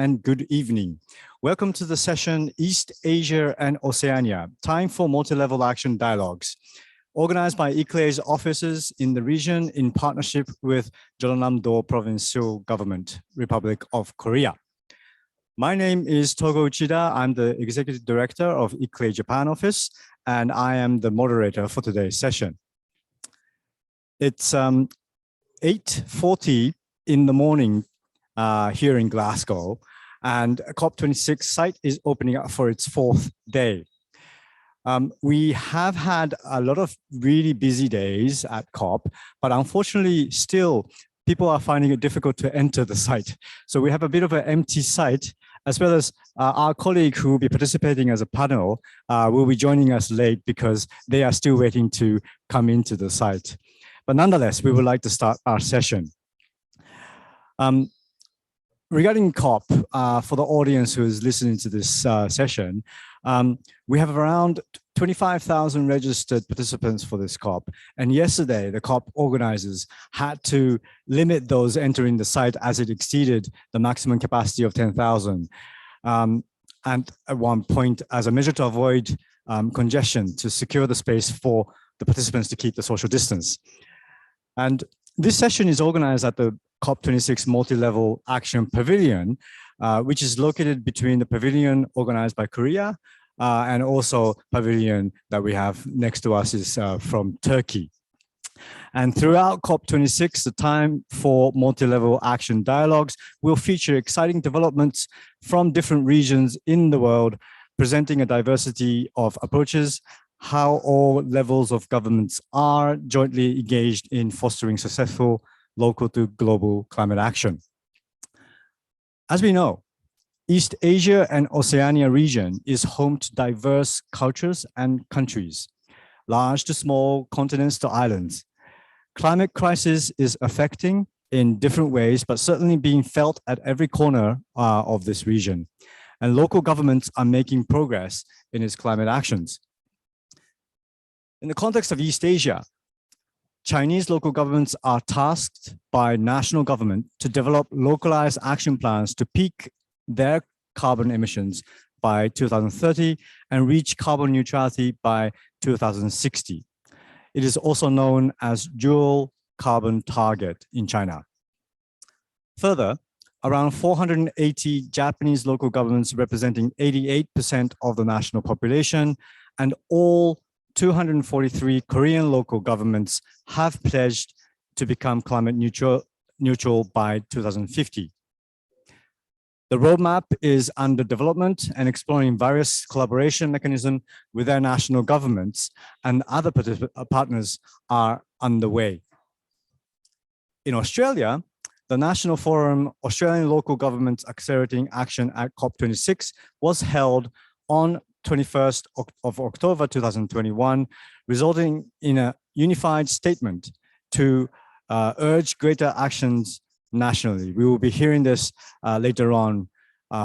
and good evening. Welcome to the session East Asia and Oceania, Time for Multi-Level Action Dialogues, organized by ICLEI's offices in the region in partnership with Jeollanam-do Provincial Government, Republic of Korea. My name is Togo Uchida. I'm the Executive Director of ICLEI Japan office, and I am the moderator for today's session. It's 8:40 in the morning here in Glasgow, and COP26 site is opening up for its fourth day. We have had a lot of really busy days at COP, but unfortunately still people are finding it difficult to enter the site. So we have a bit of an empty site, as well as our colleague who will be participating as a panel will be joining us late because they are still waiting to come into the site. But nonetheless, we would like to start our session. Regarding COP, for the audience who is listening to this session, we have around 25,000 registered participants for this COP. And yesterday, the COP organizers had to limit those entering the site as it exceeded the maximum capacity of 10,000. And at one point, as a measure to avoid congestion, to secure the space for the participants to keep the social distance. And this session is organized at the COP26 Multi-Level Action Pavilion, which is located between the pavilion organized by Korea and also pavilion that we have next to us is from Turkey. And throughout COP26, the time for multi-level action dialogues will feature exciting developments from different regions in the world, presenting a diversity of approaches, how all levels of governments are jointly engaged in fostering successful local to global climate action. As we know, East Asia and Oceania region is home to diverse cultures and countries, large to small, continents to islands. Climate crisis is affecting in different ways, but certainly being felt at every corner of this region. And local governments are making progress in its climate actions. In the context of East Asia, Chinese local governments are tasked by national government to develop localized action plans to peak their carbon emissions by 2030 and reach carbon neutrality by 2060. It is also known as dual carbon target in China. Further, around 480 Japanese local governments representing 88% of the national population and all 243 Korean local governments have pledged to become climate neutral by 2050. The roadmap is under development and exploring various collaboration mechanisms with their national governments, and other partners are underway. In Australia, the National Forum Australian Local Governments Accelerating Action at COP26 was held on 21st of October 2021, resulting in a unified statement to urge greater actions nationally. We will be hearing this later on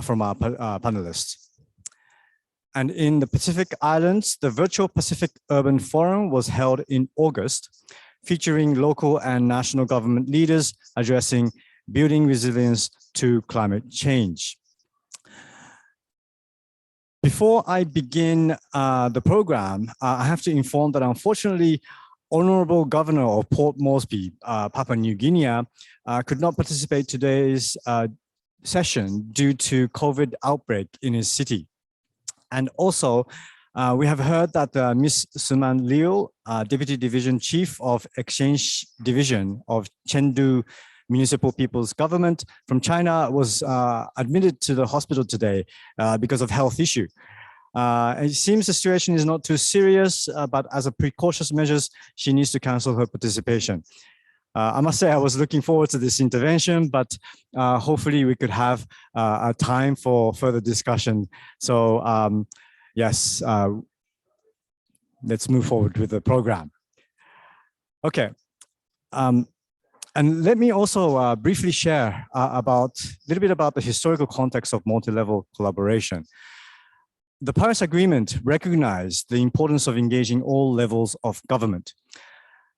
from our panelists. And in the Pacific Islands, the virtual Pacific Urban Forum was held in August, featuring local and national government leaders addressing building resilience to climate change. Before I begin the program, I have to inform that unfortunately, Honorable Governor of Port Moresby, Papua New Guinea, could not participate today's session due to COVID outbreak in his city. And also, we have heard that Ms. Suman Liu, Deputy Division Chief of Exchange Division of Chengdu Municipal People's Government from China, was admitted to the hospital today because of health issue. It seems the situation is not too serious, but as a precautious measures, she needs to cancel her participation. I must say I was looking forward to this intervention, but hopefully we could have a time for further discussion. So yes, let's move forward with the program. Okay. And let me also briefly share a little bit about the historical context of multi-level collaboration. The Paris Agreement recognized the importance of engaging all levels of government.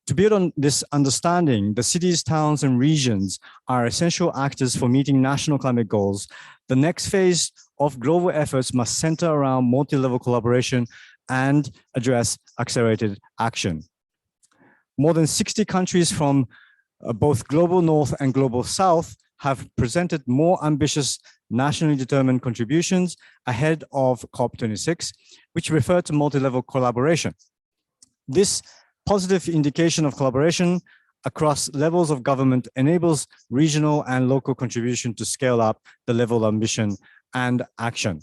To build on this understanding, the cities, towns, and regions are essential actors for meeting national climate goals. The next phase of global efforts must center around multi-level collaboration and address accelerated action. More than 60 countries from both Global North and Global South have presented more ambitious nationally determined contributions ahead of COP26, which refer to multi-level collaboration. This positive indication of collaboration across levels of government enables regional and local contribution to scale up the level of ambition and action.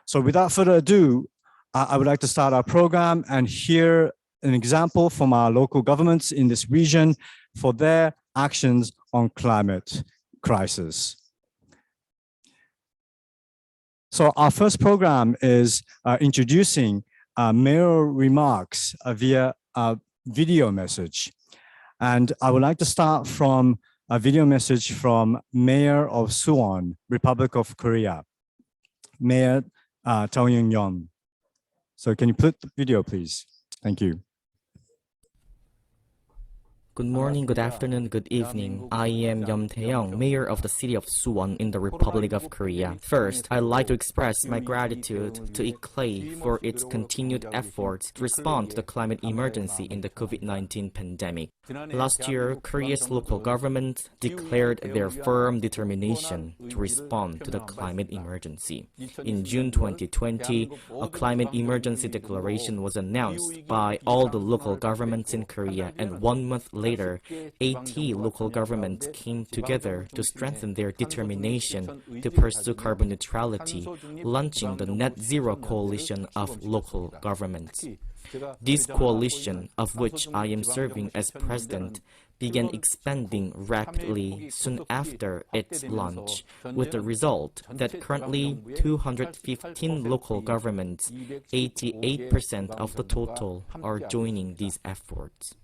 So without further ado, I would like to start our program and hear an example from our local governments in this region for their actions on climate crisis. So our first program is introducing mayoral remarks via a video message. And I would like to start from a video message from Mayor of Suwon, Republic of Korea, Mayor Tao Young-yeon. So can you put the video, please? Thank you. Good morning, good afternoon, good evening. I am Yum Tae-young, Mayor of the city of Suwon in the Republic of Korea. First, I'd like to express my gratitude to ICLEI for its continued efforts to respond to the climate emergency in the COVID-19 pandemic. Last year, Korea's local government declared their firm determination to respond to the climate emergency. In June 2020, a climate emergency declaration was announced by all the local governments in Korea, and 1 month later, 80 local governments came together to strengthen their determination to pursue carbon neutrality, launching the Net Zero Coalition of Local Governments. This coalition, of which I am serving as president, began expanding rapidly soon after its launch, with the result that currently 215 local governments, 88% of the total, are joining these efforts.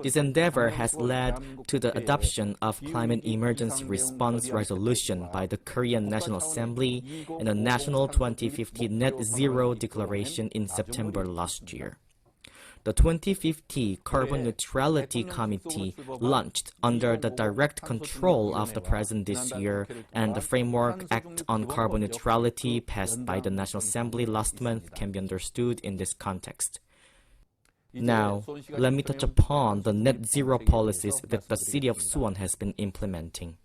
This endeavor has led to the adoption of Climate Emergency Response Resolution by the Korean National Assembly and the National 2050 Net Zero Declaration in September last year. The 2050 Carbon Neutrality Committee, launched under the direct control of the President this year, and the Framework Act on Carbon Neutrality passed by the National Assembly last month, can be understood in this context. Now, let me touch upon the net zero policies that the city of Suwon has been implementing.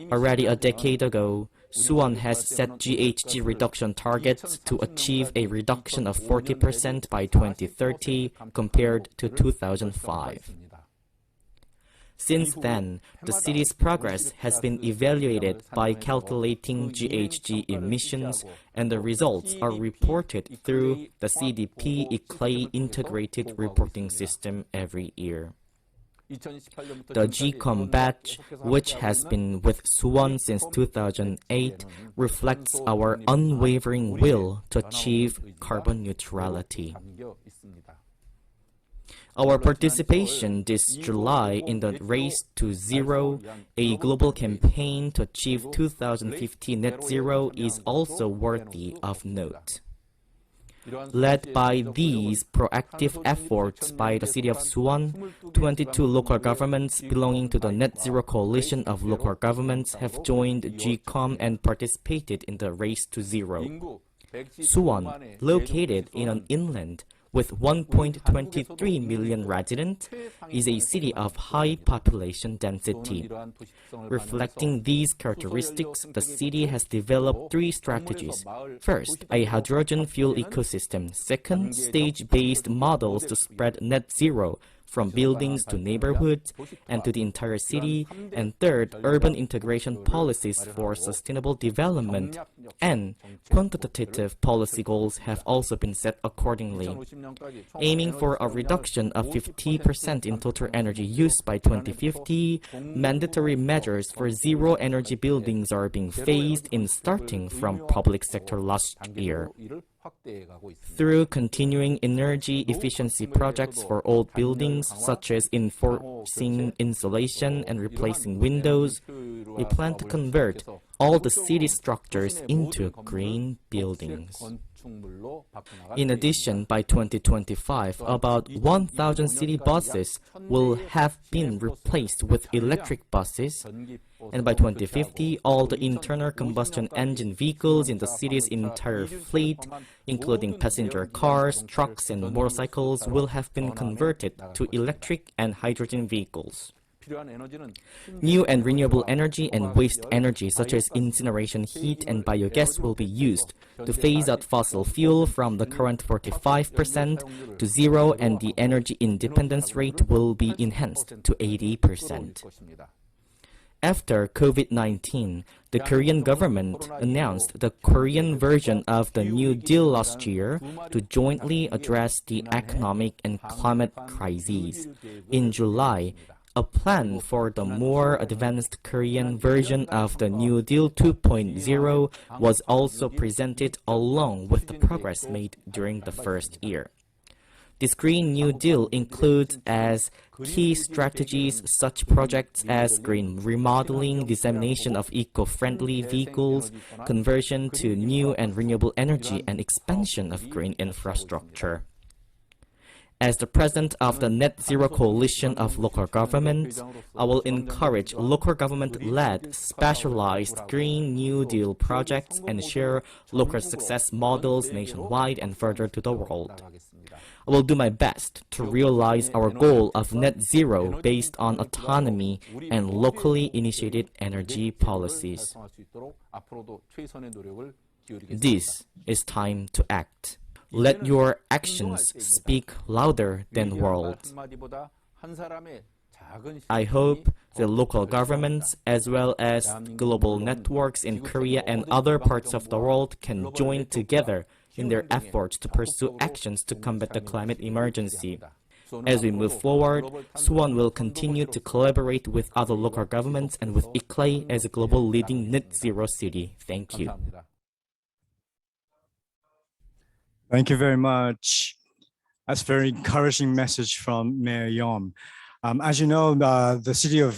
Already a decade ago, Suwon has set GHG reduction targets to achieve a reduction of 40% by 2030 compared to 2005. Since then, the city's progress has been evaluated by calculating GHG emissions, and the results are reported through the CDP ICLEI integrated reporting system every year. The GCOM batch, which has been with Suwon since 2008, reflects our unwavering will to achieve carbon neutrality. Our participation this July in the Race to Zero, a global campaign to achieve 2050 net zero, is also worthy of note. Led by these proactive efforts by the city of Suwon, 22 local governments belonging to the Net Zero Coalition of Local Governments have joined GCOM and participated in the Race to Zero. Suwon, located in an inland with 1.23 million residents, is a city of high population density. Reflecting these characteristics, the city has developed 3 strategies. First, a hydrogen fuel ecosystem. Second, stage-based models to spread net zero from buildings to neighborhoods and to the entire city. And third, urban integration policies for sustainable development, and quantitative policy goals have also been set accordingly. Aiming for a reduction of 50% in total energy use by 2050, mandatory measures for zero energy buildings are being phased in starting from public sector last year. Through continuing energy efficiency projects for old buildings, such as enforcing insulation and replacing windows, we plan to convert all the city structures into green buildings. In addition, by 2025, about 1,000 city buses will have been replaced with electric buses, and by 2050, all the internal combustion engine vehicles in the city's entire fleet, including passenger cars, trucks, and motorcycles, will have been converted to electric and hydrogen vehicles. New and renewable energy and waste energy such as incineration heat and biogas will be used to phase out fossil fuel from the current 45% to zero, and the energy independence rate will be enhanced to 80%. After COVID-19, the Korean government announced the Korean version of the New Deal last year to jointly address the economic and climate crises. In July, a plan for the more advanced Korean version of the New Deal 2.0 was also presented along with the progress made during the first year. This Green New Deal includes as key strategies such projects as green remodeling, dissemination of eco-friendly vehicles, conversion to new and renewable energy, and expansion of green infrastructure. As the president of the Net Zero Coalition of Local Governments, I will encourage local government-led specialized Green New Deal projects and share local success models nationwide and further to the world. I will do my best to realize our goal of net zero based on autonomy and locally initiated energy policies. This is time to act. Let your actions speak louder than words. I hope the local governments as well as global networks in Korea and other parts of the world can join together in their efforts to pursue actions to combat the climate emergency. As we move forward, Suwon will continue to collaborate with other local governments and with ICLEI as a global leading net zero city. Thank you. Thank you very much. That's a very encouraging message from Mayor Yom. As you know, the city of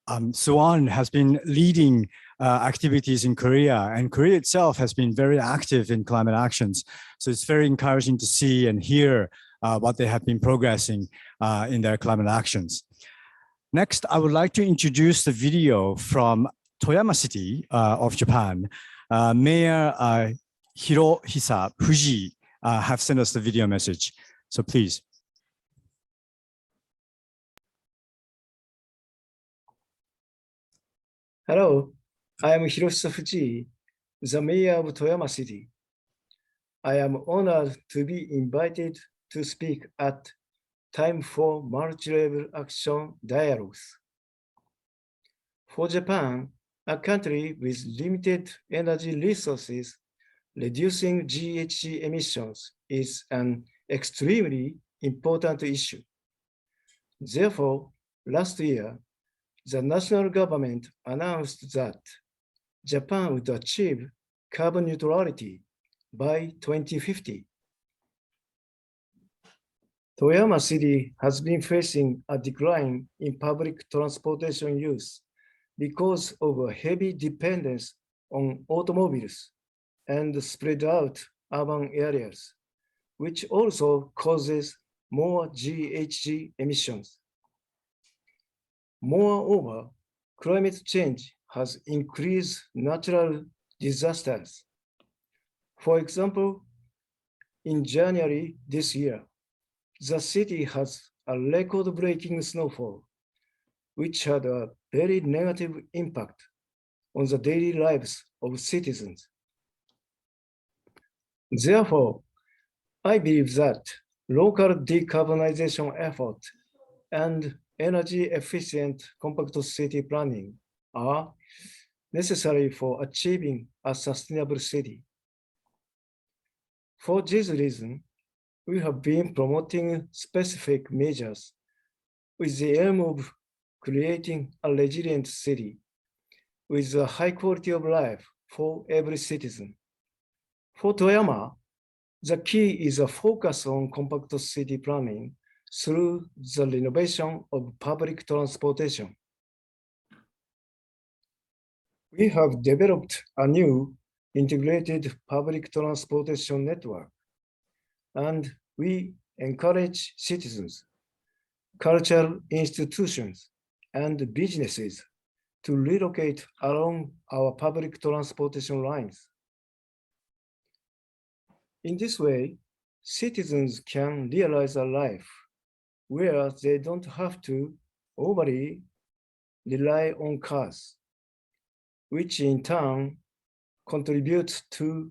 Suwon has been leading activities in Korea, and Korea itself has been very active in climate actions. So it's very encouraging to see and hear what they have been progressing in their climate actions. Next, I would like to introduce the video from Toyama City of Japan. Mayor Hirohisa Fuji have sent us the video message. So please. Hello, I am Hirohisa Fuji, the mayor of Toyama City. I am honored to be invited to speak at Time for Multi-Level Action Dialogues. For Japan, a country with limited energy resources, reducing GHG emissions is an extremely important issue. Therefore, last year, the national government announced that Japan would achieve carbon neutrality by 2050. Toyama City has been facing a decline in public transportation use because of a heavy dependence on automobiles and spread out urban areas, which also causes more GHG emissions. Moreover, climate change has increased natural disasters. For example, in January this year, the city has a record-breaking snowfall, which had a very negative impact on the daily lives of citizens. Therefore, I believe that local decarbonization efforts and energy-efficient compact city planning are necessary for achieving a sustainable city. For this reason, we have been promoting specific measures with the aim of creating a resilient city with a high quality of life for every citizen. For Toyama, the key is a focus on compact city planning through the renovation of public transportation. We have developed a new integrated public transportation network, and we encourage citizens, cultural institutions, and businesses to relocate along our public transportation lines. In this way, citizens can realize a life where they don't have to overly rely on cars, which in turn contributes to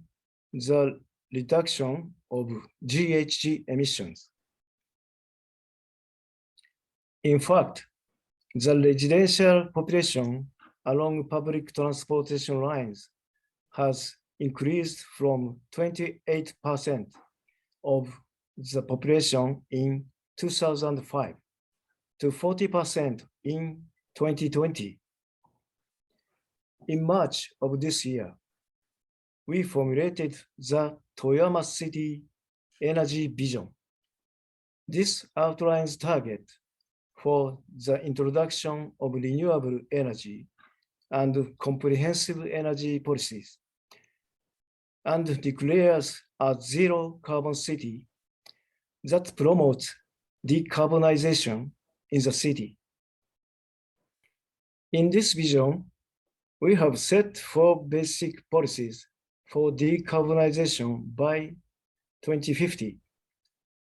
the reduction of GHG emissions. In fact, the residential population along public transportation lines has increased from 28% of the population in 2005 to 40% in 2020. In March of this year, we formulated the Toyoma City Energy Vision. This outlines target for the introduction of renewable energy and comprehensive energy policies, and declares a zero carbon city that promotes decarbonization in the city. In this vision, we have set 4 basic policies for decarbonization by 2050.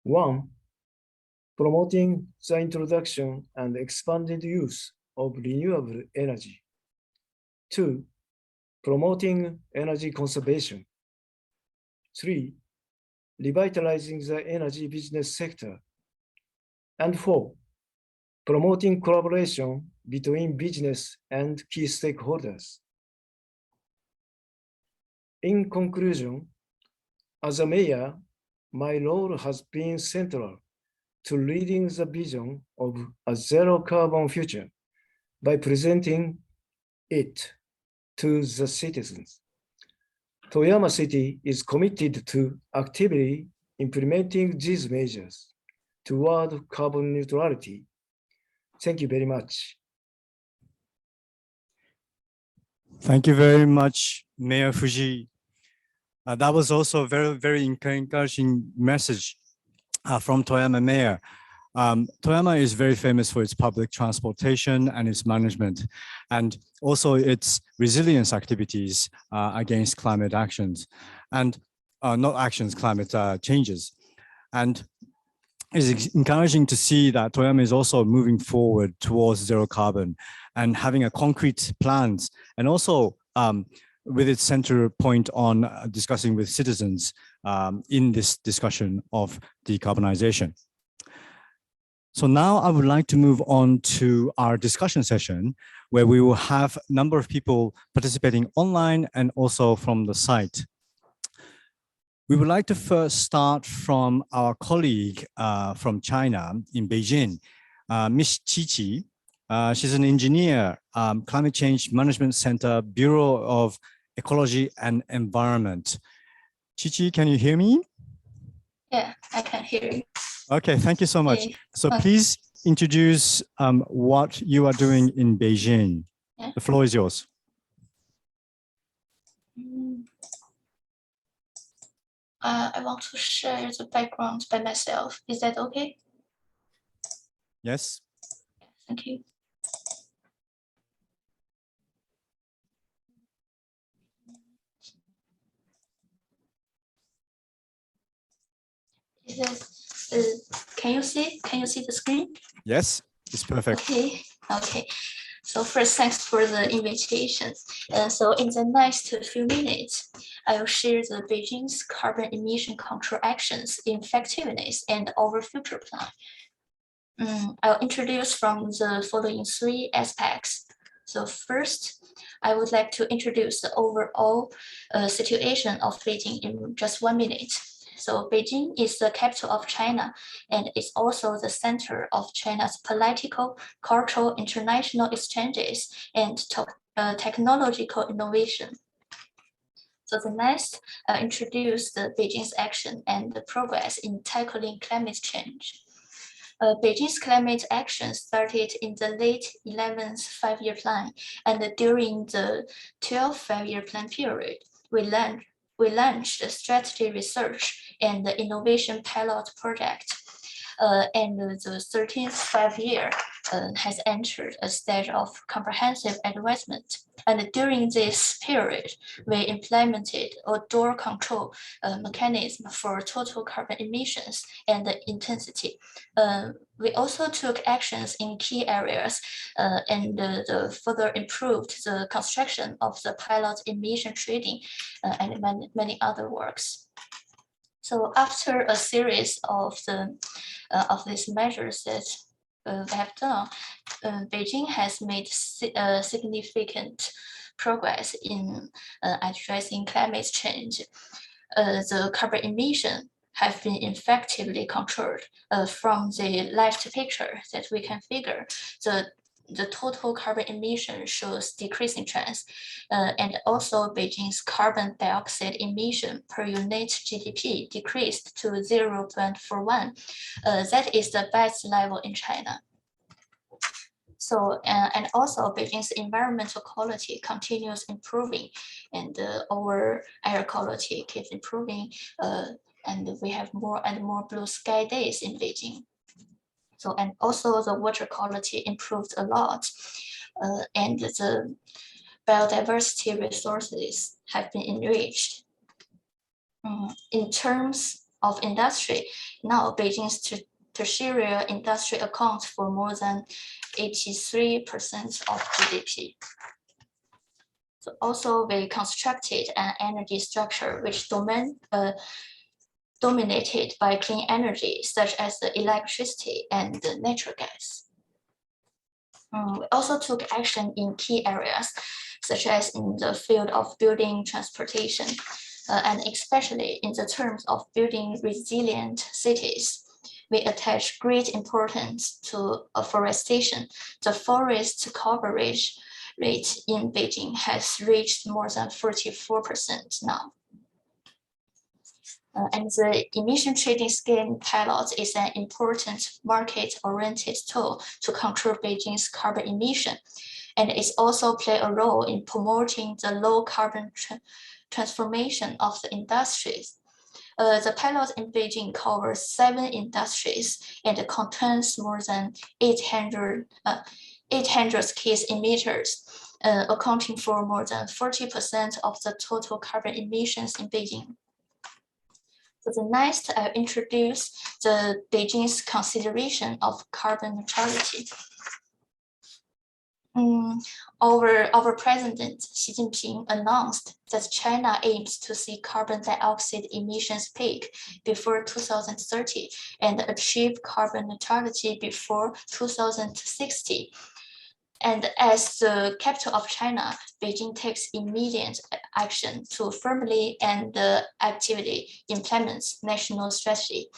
1, promoting the introduction and expanded use of renewable energy. 2, promoting energy conservation. 3, revitalizing the energy business sector. And 4, promoting collaboration between business and key stakeholders. In conclusion, as a mayor, my role has been central to leading the vision of a zero carbon future by presenting it to the citizens. Toyama City is committed to actively implementing these measures toward carbon neutrality. Thank you very much. Thank you very much, Mayor Fuji. That was also a very, very encouraging message from Toyama Mayor. Toyama is very famous for its public transportation and its management, and also its resilience activities against climate actions, and not actions, climate changes. And it's encouraging to see that Toyama is also moving forward towards zero carbon and having a concrete plans, and also with its center point on discussing with citizens in this discussion of decarbonization. So now I would like to move on to our discussion session, where we will have a number of people participating online and also from the site. We would like to first start from our colleague from China in Beijing, Ms. Qi. She's an engineer, Climate Change Management Center, Bureau of Ecology and Environment. Qi, can you hear me? Yeah, I can hear you. Okay, thank you so much. Okay. So please introduce what you are doing in Beijing. Yeah. The floor is yours. I want to share the background by myself. Is that okay? Yes. Thank you. Can you see? Can you see the screen? Yes, it's perfect. Okay. Okay. So first, thanks for the invitation. So in the next few minutes, I will share the Beijing's carbon emission control actions, effectiveness, and our future plan. I'll introduce from the following 3 aspects. So first, I would like to introduce the overall situation of Beijing in just 1 minute. So Beijing is the capital of China and is also the center of China's political, cultural, international exchanges and technological innovation. So the next, introduce the Beijing's action and the progress in tackling climate change. Beijing's climate action started in the late 11th 5-year plan and during the 12th 5-year plan period. we launched a strategy research and the innovation pilot project. And the 13th five-year has entered a stage of comprehensive advancement. And during this period, we implemented a door control mechanism for total carbon emissions and the intensity. We also took actions in key areas and further improved the construction of the pilot emission trading and many other works. So after a series of these measures that we have done, Beijing has made significant progress in addressing climate change. The carbon emission have been effectively controlled. From the left picture that we can figure, the total carbon emission shows decreasing trends, and also Beijing's carbon dioxide emission per unit GDP decreased to 0.41. That is the best level in China. So, and also Beijing's environmental quality continues improving, and our air quality keeps improving, and we have more and more blue sky days in Beijing. So, and also the water quality improved a lot, and the biodiversity resources have been enriched. In terms of industry, now Beijing's tertiary industry accounts for more than 83% of GDP. So also we constructed an energy structure which dominated by clean energy, such as the electricity and the natural gas. We also took action in key areas, such as in the field of building transportation, and especially in the terms of building resilient cities. We attach great importance to afforestation. The forest coverage rate in Beijing has reached more than 44% now. And the emission trading scheme pilot is an important market-oriented tool to control Beijing's carbon emission. And it also plays a role in promoting the low carbon transformation of the industries. The pilot in Beijing covers 7 industries and contains more than 800 case emitters, accounting for more than 40% of the total carbon emissions in Beijing. So the next, I'll introduce the Beijing's consideration of carbon neutrality. Our president, Xi Jinping, announced that China aims to see carbon dioxide emissions peak before 2030 and achieve carbon neutrality before 2060. And as the capital of China, Beijing takes immediate action to firmly and actively implement national strategy.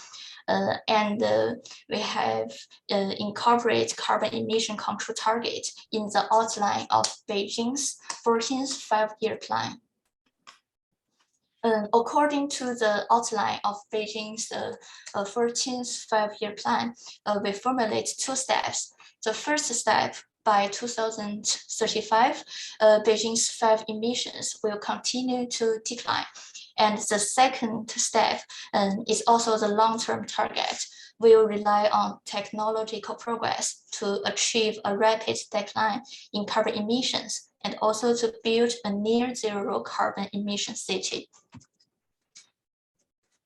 We have incorporated carbon emission control target in the outline of Beijing's 14th five-year plan. According to the outline of Beijing's 14th five-year plan, we formulate 2 steps. The first step, by 2035, Beijing's 5 emissions will continue to decline. And the second step is also the long-term target. We will rely on technological progress to achieve a rapid decline in carbon emissions and also to build a near-zero carbon emission city.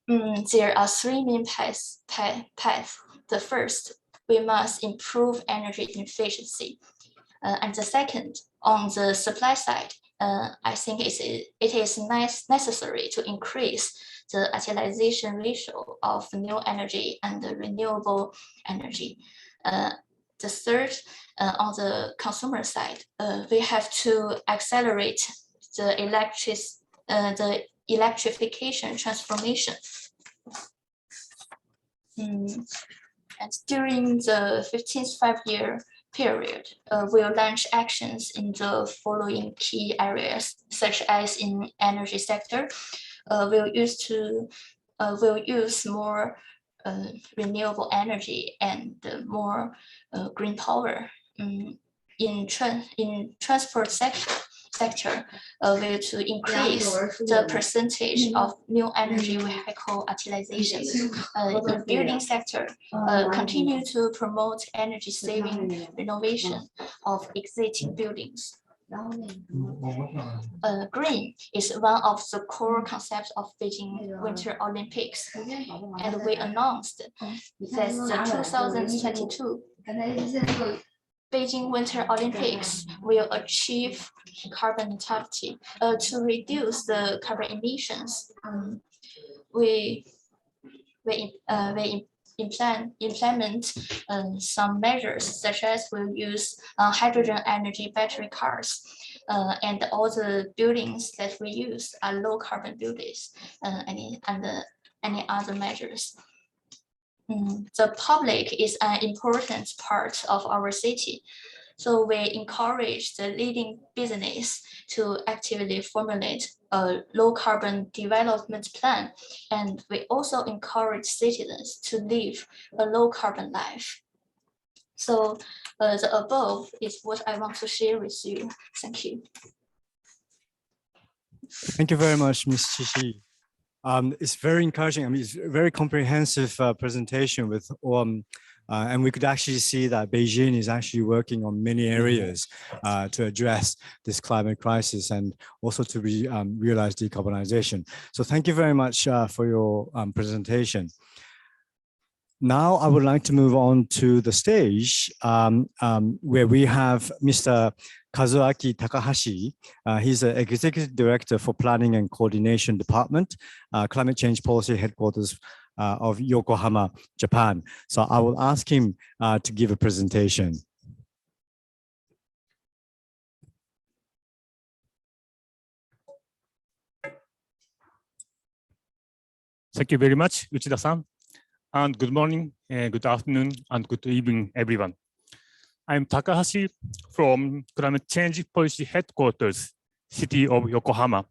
There are 3 main paths. The first, we must improve energy efficiency. And the second, on the supply side, I think it is necessary to increase the utilization ratio of new energy and the renewable energy. The third, on the consumer side, we have to accelerate the electrification transformation. And during the 15th five-year period, we'll launch actions in the following key areas, such as in energy sector. We'll use more renewable energy and more green power. In transport sector, sector will to increase the percentage of new energy vehicle utilization. In building sector, continue to promote energy saving renovation of existing buildings. Green is one of the core concepts of Beijing Winter Olympics, and we announced that the 2022 Beijing Winter Olympics will achieve carbon neutrality. To reduce the carbon emissions, we implement some measures, such as we'll use hydrogen energy battery cars, and all the buildings that we use are low carbon buildings, and any other measures. The public is an important part of our city. So we encourage the leading business to actively formulate a low carbon development plan. And we also encourage citizens to live a low carbon life. So the above is what I want to share with you. Thank you. Thank you very much, Ms. Shishi. It's very encouraging. I mean, it's a very comprehensive presentation with, and we could actually see that Beijing is actually working on many areas to address this climate crisis and also to realize decarbonization. So thank you very much for your presentation. Now I would like to move on to the stage where we have Mr. Kazuaki Takahashi. He's the Executive Director for Planning and Coordination Department, Climate Change Policy Headquarters of Yokohama, Japan. So I will ask him to give a presentation. Thank you very much, Uchida-san. And good morning, good afternoon, and good evening, everyone. I'm Takahashi from Climate Change Policy Headquarters, City of Yokohama.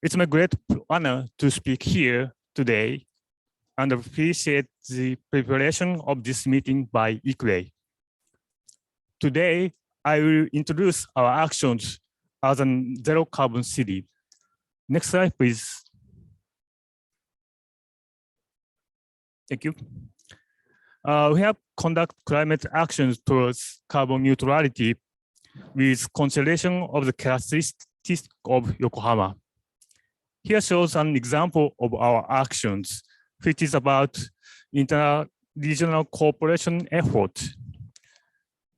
It's my great honor to speak here today and appreciate the preparation of this meeting by ICLEI. Today, I will introduce our actions as a zero carbon city. Next slide, please. Thank you. We have conducted climate actions towards carbon neutrality with consideration of the characteristics of Yokohama. Here shows an example of our actions, which is about inter-regional cooperation effort.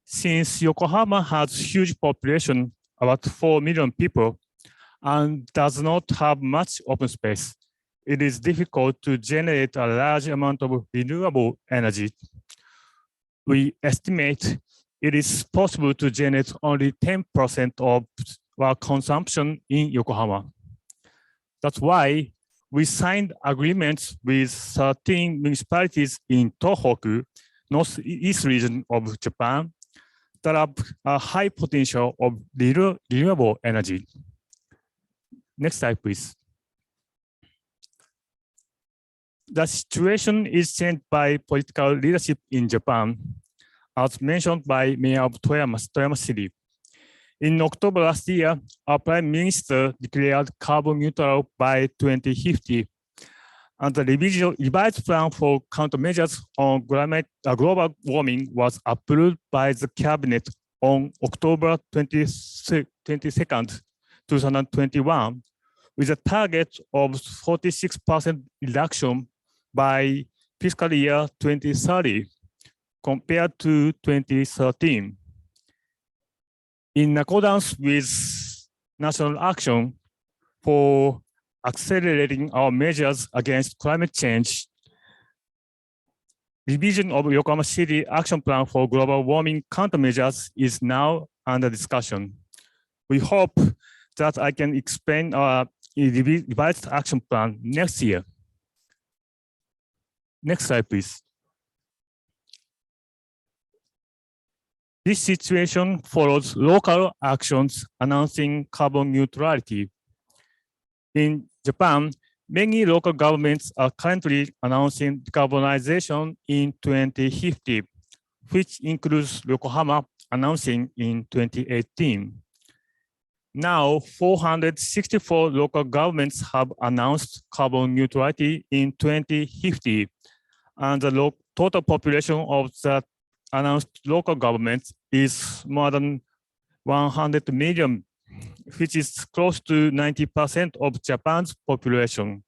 Since Yokohama has huge population, about 4 million people, and does not have much open space, it is difficult to generate a large amount of renewable energy. We estimate it is possible to generate only 10% of our consumption in Yokohama. That's why we signed agreements with 13 municipalities in Tohoku, northeast region of Japan, that have a high potential of renewable energy. Next slide, please. The situation is changed by political leadership in Japan, as mentioned by Mayor of Toyoma City. In October last year, our Prime Minister declared carbon neutral by 2050, and the revised plan for countermeasures on global warming was approved by the Cabinet on October 22nd, 2021, with a target of 46% reduction by fiscal year 2030 compared to 2013. In accordance with national action for accelerating our measures against climate change, revision of Yokohama City Action Plan for Global Warming Countermeasures is now under discussion. We hope that I can explain our revised action plan next year. Next slide, please. This situation follows local actions announcing carbon neutrality. In Japan, many local governments are currently announcing decarbonization in 2050, which includes Yokohama announcing in 2018. Now, 464 local governments have announced carbon neutrality in 2050, and the total population of the announced local governments is more than 100 million, which is close to 90% of Japan's population.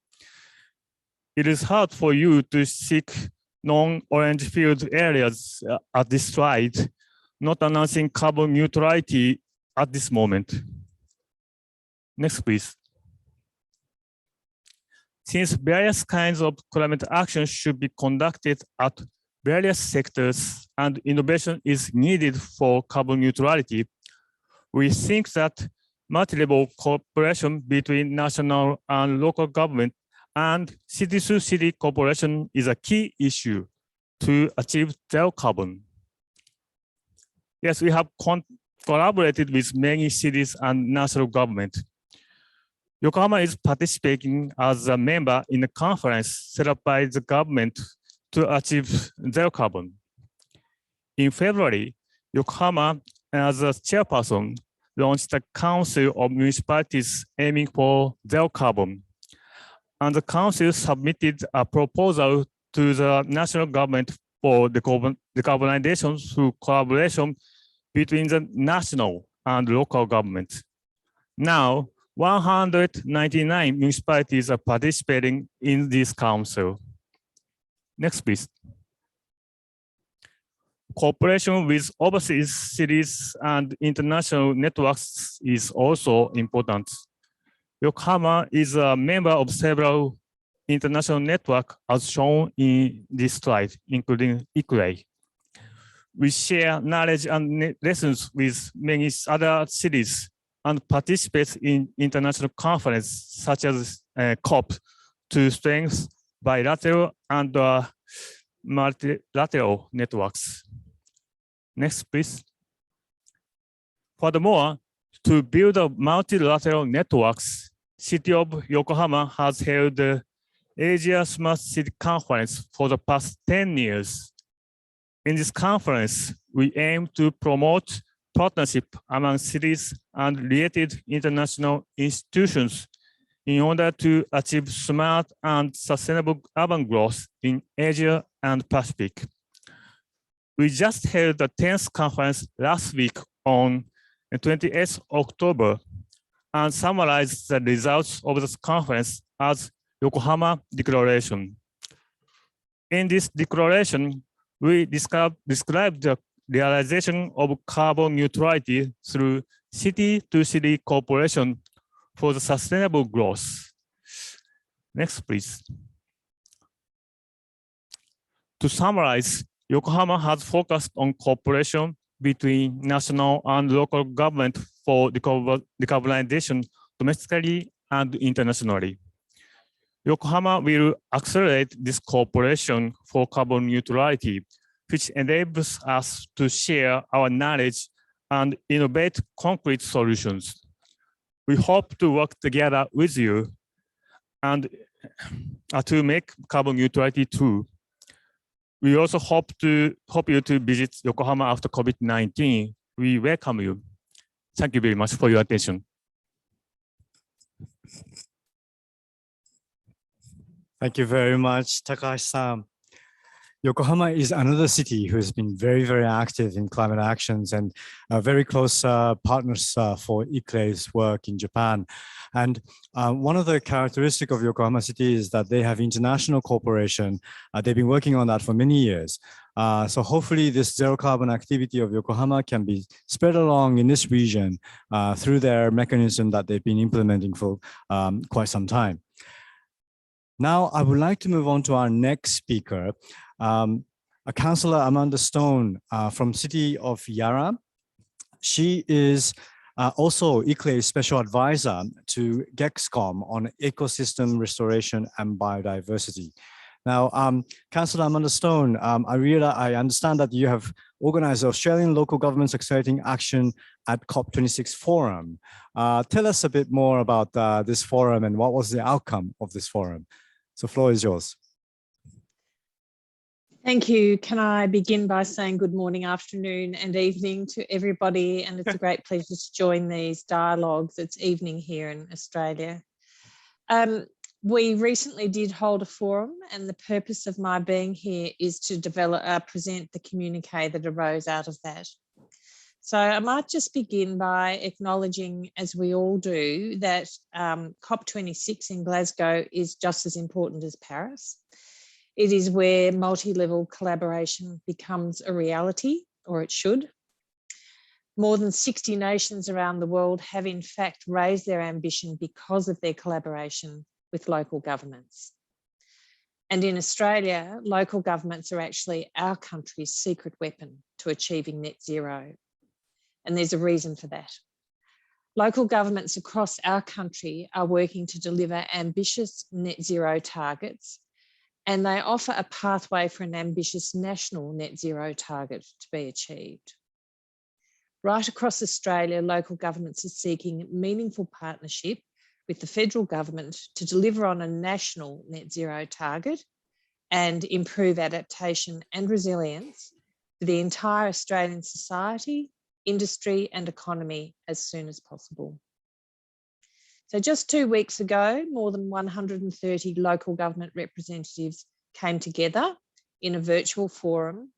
It is hard for you to seek non-orange field areas at this slide, not announcing carbon neutrality at this moment. Next, please. Since various kinds of climate action should be conducted at various sectors and innovation is needed for carbon neutrality, we think that multi-level cooperation between national and local government and city-to-city cooperation is a key issue to achieve zero carbon. Yes, we have collaborated with many cities and national government. Yokohama is participating as a member in a conference set up by the government to achieve zero carbon. In February, Yokohama, as a chairperson, launched the Council of Municipalities aiming for zero carbon. And the council submitted a proposal to the national government for decarbonization through collaboration between the national and local governments. Now, 199 municipalities are participating in this council. Next, please. Cooperation with overseas cities and international networks is also important. Yokohama is a member of several international networks as shown in this slide, including ICLEI. We share knowledge and lessons with many other cities and participate in international conferences such as COP to strengthen bilateral and multilateral networks. Next, please. Furthermore, to build up multilateral networks, City of Yokohama has held the Asia Smart City Conference for the past 10 years. In this conference, we aim to promote partnership among cities and related international institutions in order to achieve smart and sustainable urban growth in Asia and Pacific. We just held the 10th conference last week on the 28th October and summarized the results of this conference as Yokohama Declaration. In this declaration, we described the realization of carbon neutrality through city-to-city cooperation for the sustainable growth. Next, please. To summarize, Yokohama has focused on cooperation between national and local government for decarbonization domestically and internationally. Yokohama will accelerate this cooperation for carbon neutrality, which enables us to share our knowledge and innovate concrete solutions. We hope to work together with you and to make carbon neutrality true. We also hope you to visit Yokohama after COVID-19. We welcome you. Thank you very much for your attention. Thank you very much, Takahashi-san. Yokohama is another city who has been very, very active in climate actions and very close partners for ICLEI's work in Japan. And one of the characteristics of Yokohama City is that they have international cooperation. They've been working on that for many years. So hopefully this zero carbon activity of Yokohama can be spread along in this region through their mechanism that they've been implementing for quite some time. Now, I would like to move on to our next speaker, Councillor Amanda Stone from City of Yarra. She is also ICLEI's special advisor to GEXCOM on ecosystem restoration and biodiversity. Now, Councillor Amanda Stone, I understand that you have organized the Australian Local Governments Accelerating Action at COP26 Forum. Tell us a bit more about this forum and what was the outcome of this forum. So, floor is yours. Thank you. Can I begin by saying good morning, afternoon and evening to everybody, and it's a great pleasure to join these dialogues. It's evening here in Australia. We recently did hold a forum, and the purpose of my being here is to present the communique that arose out of that. So I might just begin by acknowledging, as we all do, that COP26 in Glasgow is just as important as Paris. It is where multi-level collaboration becomes a reality, or it should. More than 60 nations around the world have in fact raised their ambition because of their collaboration with local governments. And in Australia, local governments are actually our country's secret weapon to achieving net zero. And there's a reason for that. Local governments across our country are working to deliver ambitious net zero targets, and they offer a pathway for an ambitious national net zero target to be achieved. Right across Australia, local governments are seeking meaningful partnership with the federal government to deliver on a national net zero target and improve adaptation and resilience for the entire Australian society, industry and economy as soon as possible. So just 2 weeks ago, more than 130 local government representatives came together in a virtual forum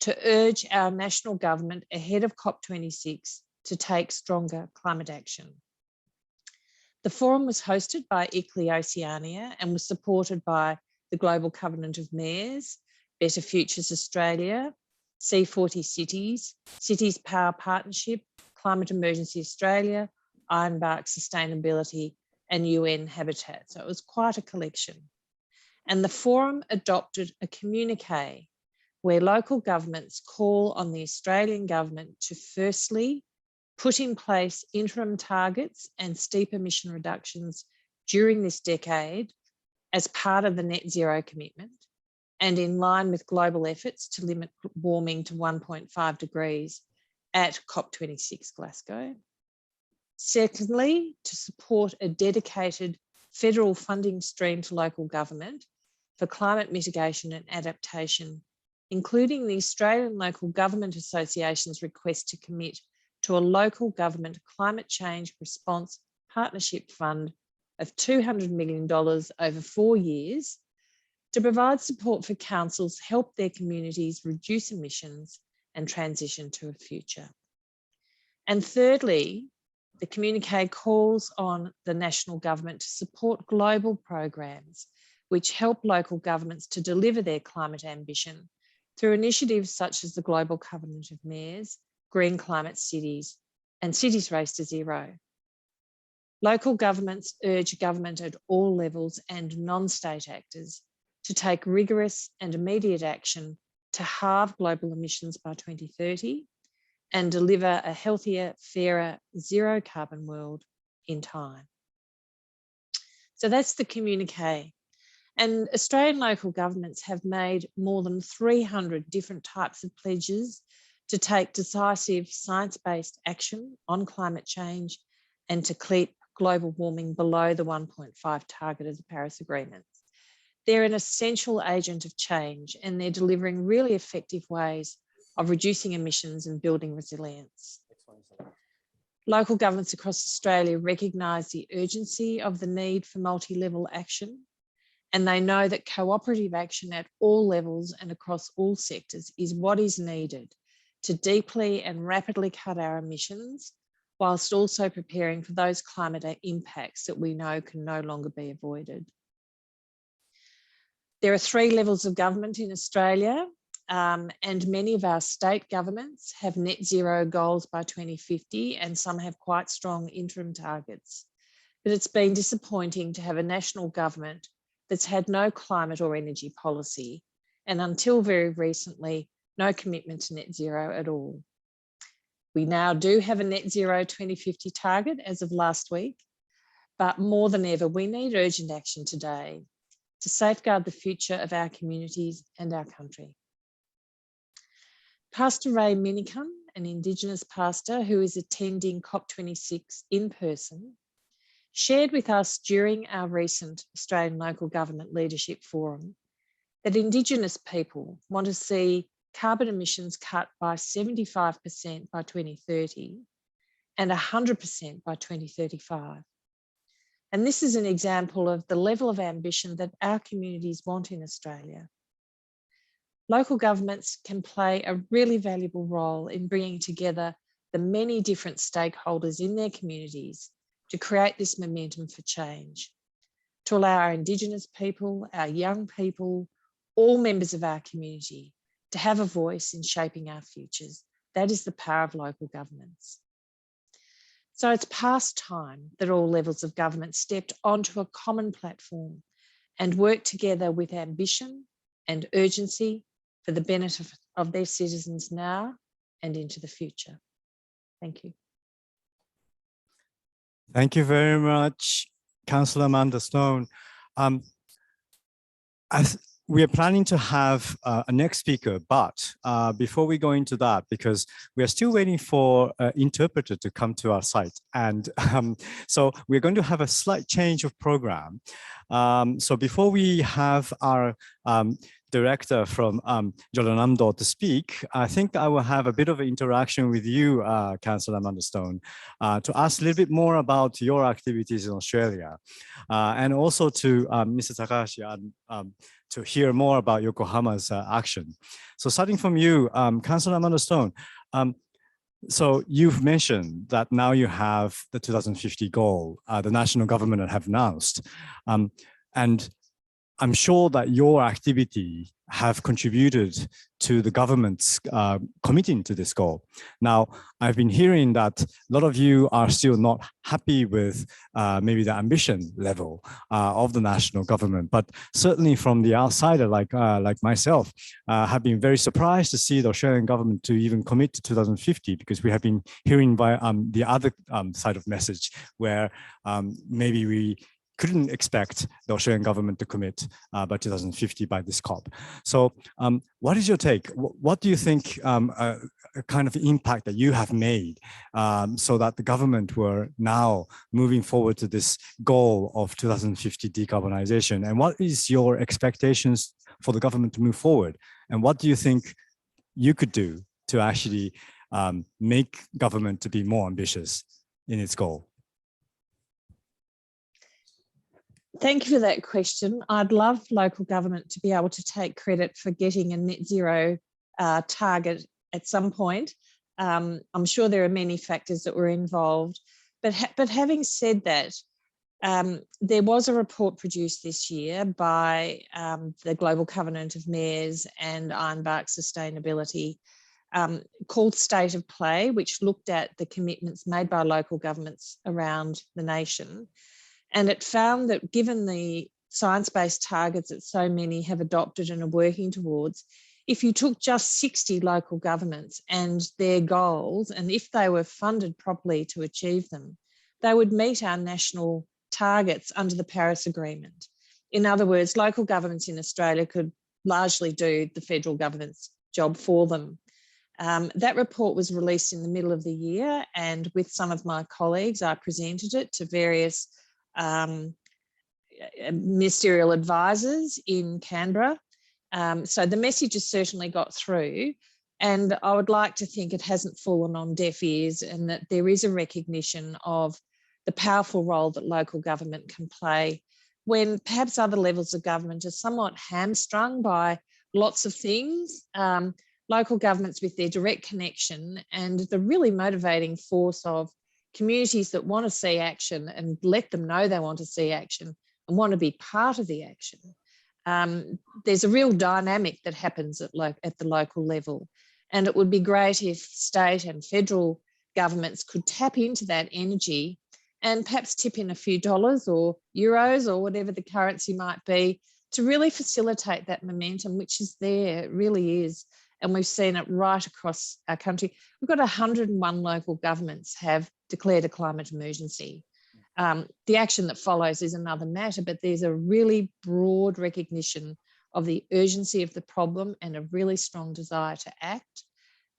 to urge our national government ahead of COP26 to take stronger climate action. The forum was hosted by ICLEI Oceania and was supported by the Global Covenant of Mayors, Better Futures Australia, C40 Cities, Cities Power Partnership, Climate Emergency Australia, Ironbark Sustainability and UN Habitat. So it was quite a collection. And the forum adopted a communique where local governments call on the Australian government to firstly put in place interim targets and steep emission reductions during this decade as part of the net zero commitment and in line with global efforts to limit warming to 1.5 degrees at COP26 Glasgow. Secondly, to support a dedicated federal funding stream to local government for climate mitigation and adaptation, including the Australian Local Government Association's request to commit to a local government climate change response partnership fund of $200 million over 4 years to provide support for councils, help their communities reduce emissions and transition to a future. And thirdly, the communique calls on the national government to support global programs which help local governments to deliver their climate ambition through initiatives such as the Global Covenant of Mayors, Green Climate Cities, and Cities Race to Zero. Local governments urge government at all levels and non-state actors to take rigorous and immediate action to halve global emissions by 2030 and deliver a healthier, fairer, zero carbon world in time. So that's the communique. And Australian local governments have made more than 300 different types of pledges to take decisive science-based action on climate change and to keep global warming below the 1.5 target of the Paris Agreement. They're an essential agent of change and they're delivering really effective ways of reducing emissions and building resilience. Local governments across Australia recognise the urgency of the need for multi-level action, and they know that cooperative action at all levels and across all sectors is what is needed to deeply and rapidly cut our emissions, whilst also preparing for those climate impacts that we know can no longer be avoided. There are 3 levels of government in Australia, and many of our state governments have net zero goals by 2050, and some have quite strong interim targets. But it's been disappointing to have a national government that's had no climate or energy policy, and until very recently, no commitment to net zero at all. We now do have a net zero 2050 target as of last week, but more than ever, we need urgent action today to safeguard the future of our communities and our country. Pastor Ray Minicum, an Indigenous pastor who is attending COP26 in person, shared with us during our recent Australian Local Government Leadership Forum that Indigenous people want to see carbon emissions cut by 75% by 2030 and 100% by 2035. And this is an example of the level of ambition that our communities want in Australia. Local governments can play a really valuable role in bringing together the many different stakeholders in their communities to create this momentum for change, to allow our Indigenous people, our young people, all members of our community to have a voice in shaping our futures. That is the power of local governments. So it's past time that all levels of government stepped onto a common platform and worked together with ambition and urgency for the benefit of their citizens now and into the future. Thank you. Thank you very much, Councillor Amanda Stone. We are planning to have a next speaker, but before we go into that, because we are still waiting for an interpreter to come to our site. And so we're going to have a slight change of program. So before we have our director from Jeollanam-do to speak, I think I will have a bit of an interaction with you, Councillor Amanda Stone, to ask a little bit more about your activities in Australia, and also to Mr. Takahashi, to hear more about Yokohama's action. So starting from you, Councillor Amanda Stone, so you've mentioned that now you have the 2050 goal, the national government have announced, and I'm sure that your activity have contributed to the government's committing to this goal. Now, I've been hearing that a lot of you are still not happy with maybe the ambition level of the national government, but certainly from the outsider, like myself, have been very surprised to see the Australian government to even commit to 2050, because we have been hearing by the other side of message where maybe we couldn't expect the Australian government to commit by 2050 by this COP. So what is your take? What do you think a kind of impact that you have made so that the government were now moving forward to this goal of 2050 decarbonization? And what is your expectations for the government to move forward? And what do you think you could do to actually make government to be more ambitious in its goal? Thank you for that question. I'd love local government to be able to take credit for getting a net zero target at some point. I'm sure there are many factors that were involved, but having said that, there was a report produced this year by the Global Covenant of Mayors and Ironbark Sustainability called State of Play, which looked at the commitments made by local governments around the nation. And it found that given the science-based targets that so many have adopted and are working towards, if you took just 60 local governments and their goals, and if they were funded properly to achieve them, they would meet our national targets under the Paris Agreement. In other words, local governments in Australia could largely do the federal government's job for them. That report was released in the middle of the year, and with some of my colleagues, I presented it to various ministerial advisors in Canberra. So the message has certainly got through, and I would like to think it hasn't fallen on deaf ears, and that there is a recognition of the powerful role that local government can play when perhaps other levels of government are somewhat hamstrung by lots of things. Local governments with their direct connection and the really motivating force of communities that want to see action and let them know they want to see action and want to be part of the action. There's a real dynamic that happens at the local level, and it would be great if state and federal governments could tap into that energy and perhaps tip in a few dollars or euros or whatever the currency might be to really facilitate that momentum, which is there, it really is. And we've seen it right across our country. We've got 101 local governments have declared a climate emergency. The action that follows is another matter, but there's a really broad recognition of the urgency of the problem and a really strong desire to act.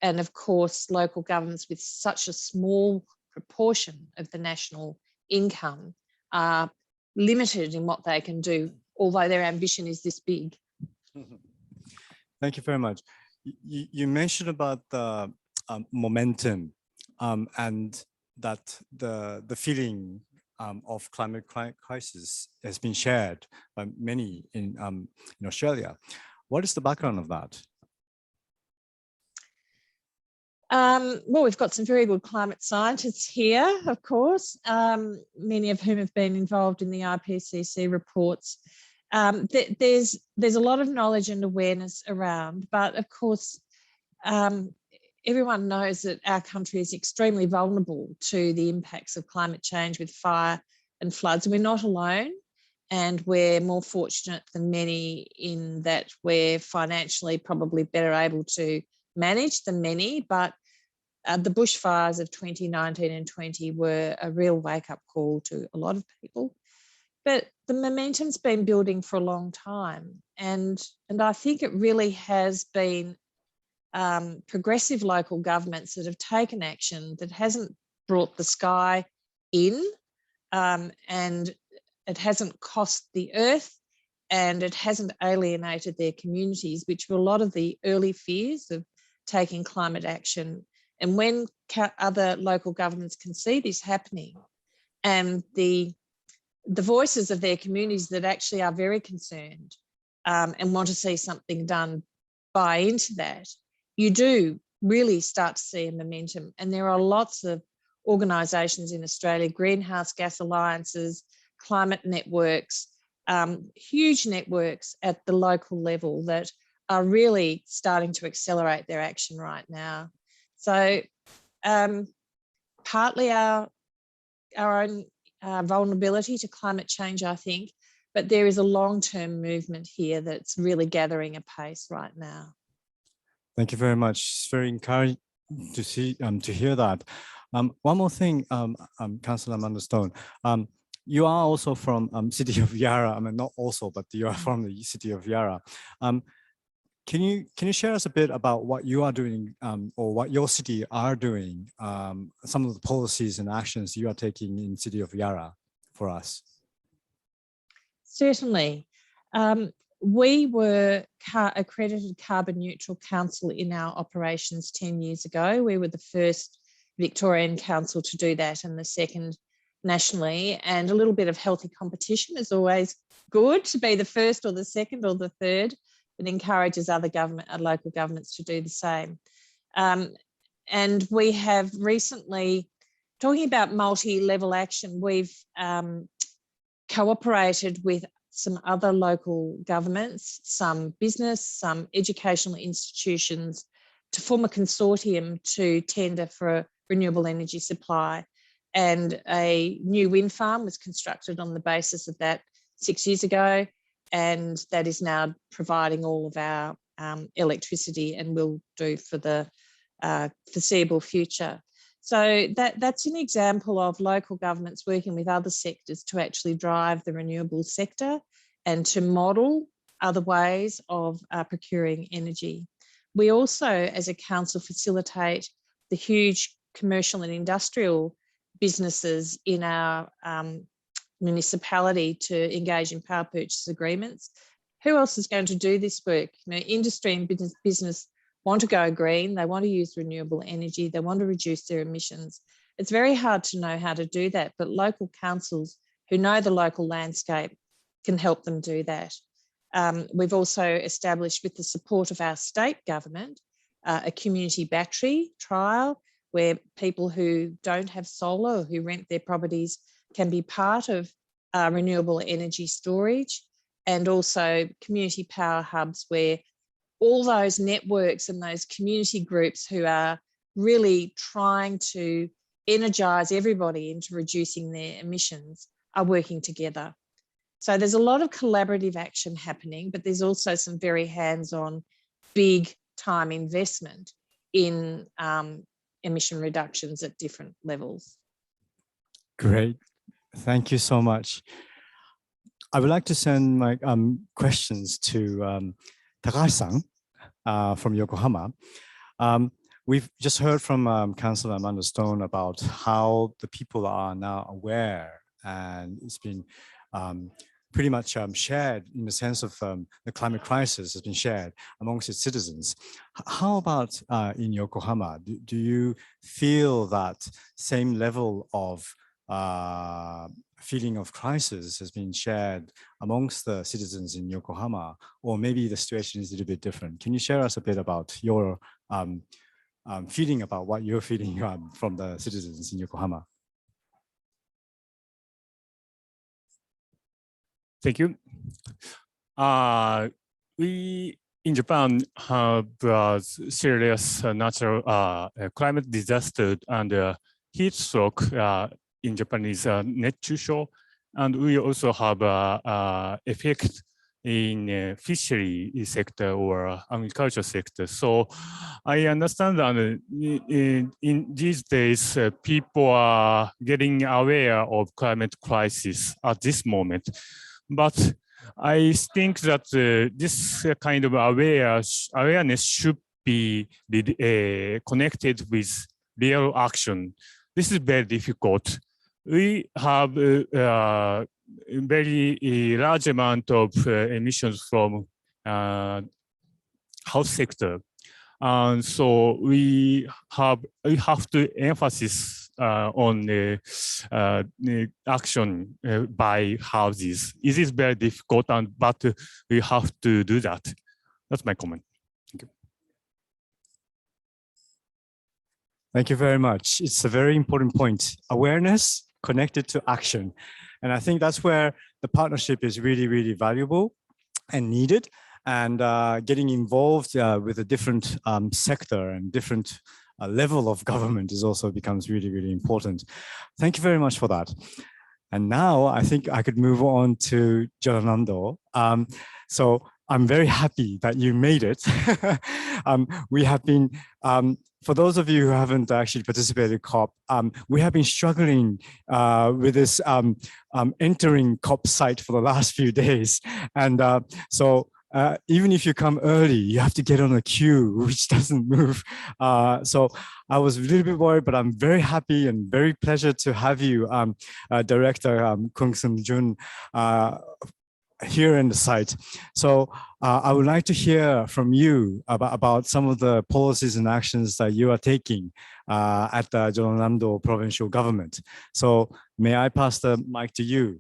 And of course, local governments with such a small proportion of the national income are limited in what they can do, although their ambition is this big. Thank you very much. You mentioned about the momentum and that the feeling of climate crisis has been shared by many in Australia. What is the background of that? Well, we've got some very good climate scientists here, of course, many of whom have been involved in the IPCC reports. There's a lot of knowledge and awareness around, but of course, everyone knows that our country is extremely vulnerable to the impacts of climate change with fire and floods. We're not alone, and we're more fortunate than many in that we're financially probably better able to manage than many, but the bushfires of 2019 and 20 were a real wake-up call to a lot of people. But the momentum's been building for a long time, and I think it really has been progressive local governments that have taken action that hasn't brought the sky in, and it hasn't cost the earth, and it hasn't alienated their communities, which were a lot of the early fears of taking climate action. And when other local governments can see this happening, and the voices of their communities that actually are very concerned and want to see something done buy into that, you do really start to see a momentum. And there are lots of organisations in Australia, greenhouse gas alliances, climate networks, huge networks at the local level that are really starting to accelerate their action right now. So partly our own vulnerability to climate change, I think, but there is a long-term movement here that's really gathering a pace right now. Thank you very much. It's very encouraging to see to hear that. One more thing, Councillor Amanda Stone. You are also from city of Yarra. I mean, not also, but you are from the city of Yarra. Can you share us a bit about what you are doing or what your city are doing, some of the policies and actions you are taking in city of Yarra for us? Certainly. We were accredited carbon neutral council in our operations 10 years ago. We were the first Victorian council to do that and the second nationally, and a little bit of healthy competition is always good, to be the first or the second or the third. It encourages other local governments to do the same. And we have recently, talking about multi-level action, we've cooperated with some other local governments, some business, some educational institutions, to form a consortium to tender for a renewable energy supply. And a new wind farm was constructed on the basis of that 6 years ago, and that is now providing all of our electricity and will do for the foreseeable future. So that's an example of local governments working with other sectors to actually drive the renewable sector and to model other ways of procuring energy. We also, as a council, facilitate the huge commercial and industrial businesses in our municipality to engage in power purchase agreements. Who else is going to do this work? You know, industry and business want to go green, they want to use renewable energy, they want to reduce their emissions. It's very hard to know how to do that, but local councils who know the local landscape can help them do that. We've also established, with the support of our state government, a community battery trial where people who don't have solar or who rent their properties can be part of renewable energy storage, and also community power hubs where all those networks and those community groups who are really trying to energise everybody into reducing their emissions are working together. So there's a lot of collaborative action happening, but there's also some very hands-on, big time investment in emission reductions at different levels. Great. Thank you so much. I would like to send my questions to Takahashi-san from Yokohama. We've just heard from Councillor Amanda Stone about how the people are now aware, and it's been pretty much shared in the sense of the climate crisis has been shared amongst its citizens. How about in Yokohama? Do you feel that same level of feeling of crisis has been shared amongst the citizens in Yokohama, or maybe the situation is a little bit different? Can you share us a bit about your feeling about what you're feeling from the citizens in Yokohama? Thank you. We in Japan have serious natural climate disaster and heat stroke in Japanese netsushou, and we also have effect in fishery sector or agriculture sector. So I understand that in these days, people are getting aware of climate crisis at this moment. But I think that this kind of awareness should be connected with real action. This is very difficult. We have a very large amount of emissions from house sector. And so we have to emphasize on the action by houses. It is very difficult, but we have to do that. That's my comment. Thank you. Thank you very much. It's a very important point. Awareness connected to action. And I think that's where the partnership is really, really valuable and needed. And getting involved with a different sector and different level of government is also becomes really, really important. Thank you very much for that. And now I think I could move on to Jeollanam-do. So I'm very happy that you made it. We have been, for those of you who haven't actually participated in COP, we have been struggling with this entering COP site for the last few days. And so even if you come early, you have to get on a queue, which doesn't move. So I was a little bit worried, but I'm very happy and very pleasure to have you, Director Kung Sun Jun, here in the site. So I would like to hear from you about some of the policies and actions that you are taking at the Jeollanam-do provincial government. So may I pass the mic to you?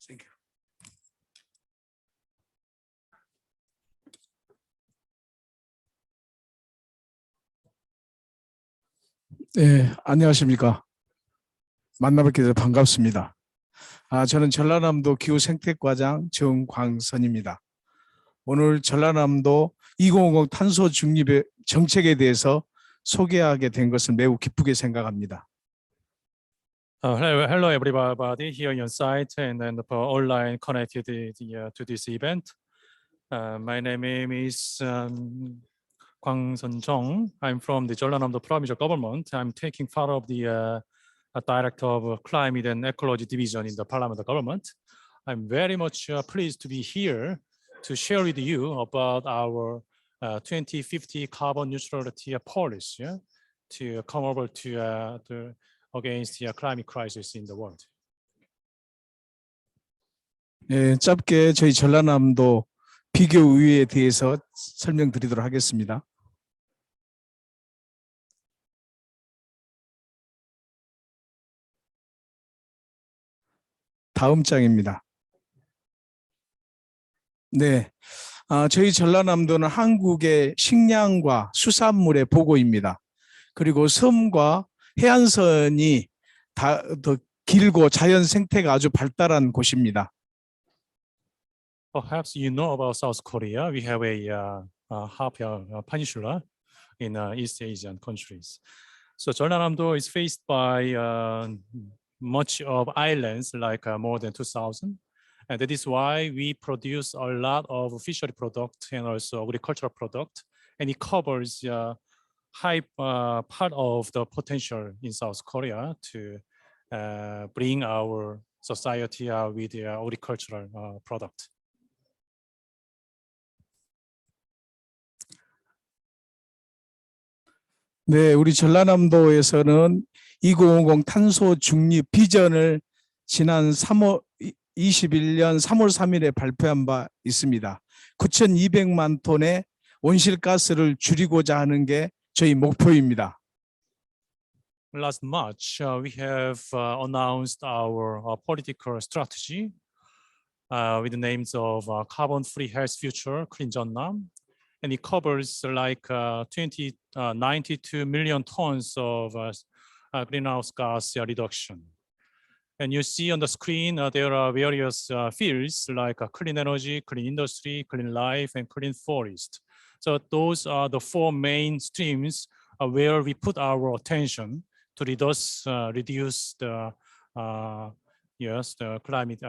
Thank you. 네, 안녕하십니까. 만나뵙게 돼서 반갑습니다. 저는 전라남도 기후생태과장 정광선입니다. 오늘 전라남도 2050 탄소 중립의 정책에 대해서 소개하게 된 것을 매우 기쁘게 생각합니다. Hello everybody here on site and then online connected to this event. My name is Kwang Sun-jong. I'm from the Jeollanam-do provincial government. I'm taking part of the Director of Climate and Ecology Division in the Parliament government. I'm very much pleased to be here to share with you about our 2050 carbon neutrality policy to come over to against the climate crisis in the world. 네, 짧게 저희 전라남도 비교 우위에 대해서 설명드리도록 하겠습니다. 다음 장입니다. 네, 저희 전라남도는 한국의 식량과 수산물의 보고입니다. 그리고 섬과 해안선이 더 길고 자연 생태가 아주 발달한 곳입니다. Perhaps you know about South Korea. We have a half peninsula in East Asian countries. So Jeollanam-do is faced by much of islands, like more than 2,000. And that is why we produce a lot of fishery product and also agricultural product. And it covers high part of the potential in South Korea to bring our society with the agricultural product. 네, 우리 전라남도에서는 2050 탄소 중립 비전을 지난 2021년 3월 3일에 발표한 바 있습니다. 9,200만 톤의 온실가스를 줄이고자 하는 게 저희 목표입니다. Last March, we have announced our political strategy with the names of Carbon-Free Health Future, Clean Jeonnam, and it covers like 92 million tons of greenhouse gas reduction. And you see on the screen, there are various fields like clean energy, clean industry, clean life, and clean forest. So those are the four main streams where we put our attention to reduce the the climate.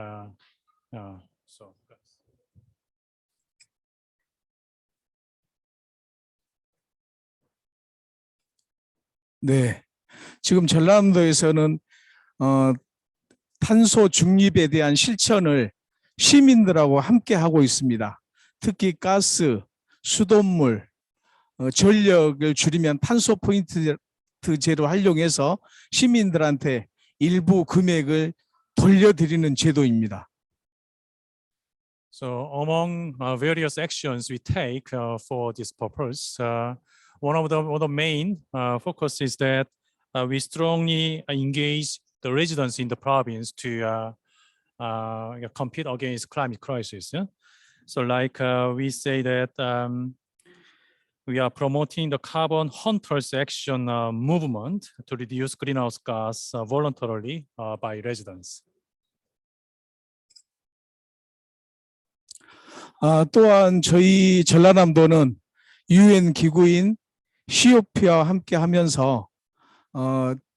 네, 지금 전라남도에서는 탄소 중립에 대한 실천을 시민들하고 함께 하고 있습니다. 특히 가스, 수돗물, 전력을 줄이면 탄소 포인트제로 활용해서 시민들한테 일부 금액을 돌려드리는 제도입니다. So among various actions we take for this purpose, one of the main focus is that we strongly engage the residents in the province to compete against climate crisis. Yeah? So like we say that we are promoting the carbon hunters action movement to reduce greenhouse gas voluntarily by residents. 또한 저희 전라남도는 UN 기구인 COP와 함께 하면서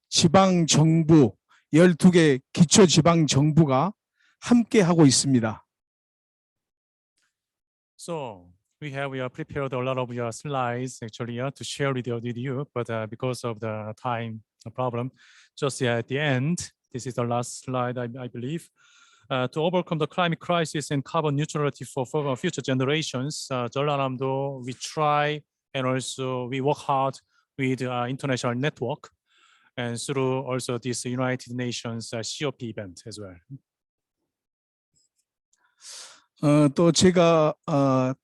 지방 정부 12개 기초 지방 정부가 함께 하고 있습니다. So we have prepared a lot of your slides actually to share with you, but because of the time problem, just at the end, this is the last slide, I believe. To overcome the climate crisis and carbon neutrality for future generations, 전라남도, we try and also we work hard with international network and through also this United Nations COP event as well. 또 제가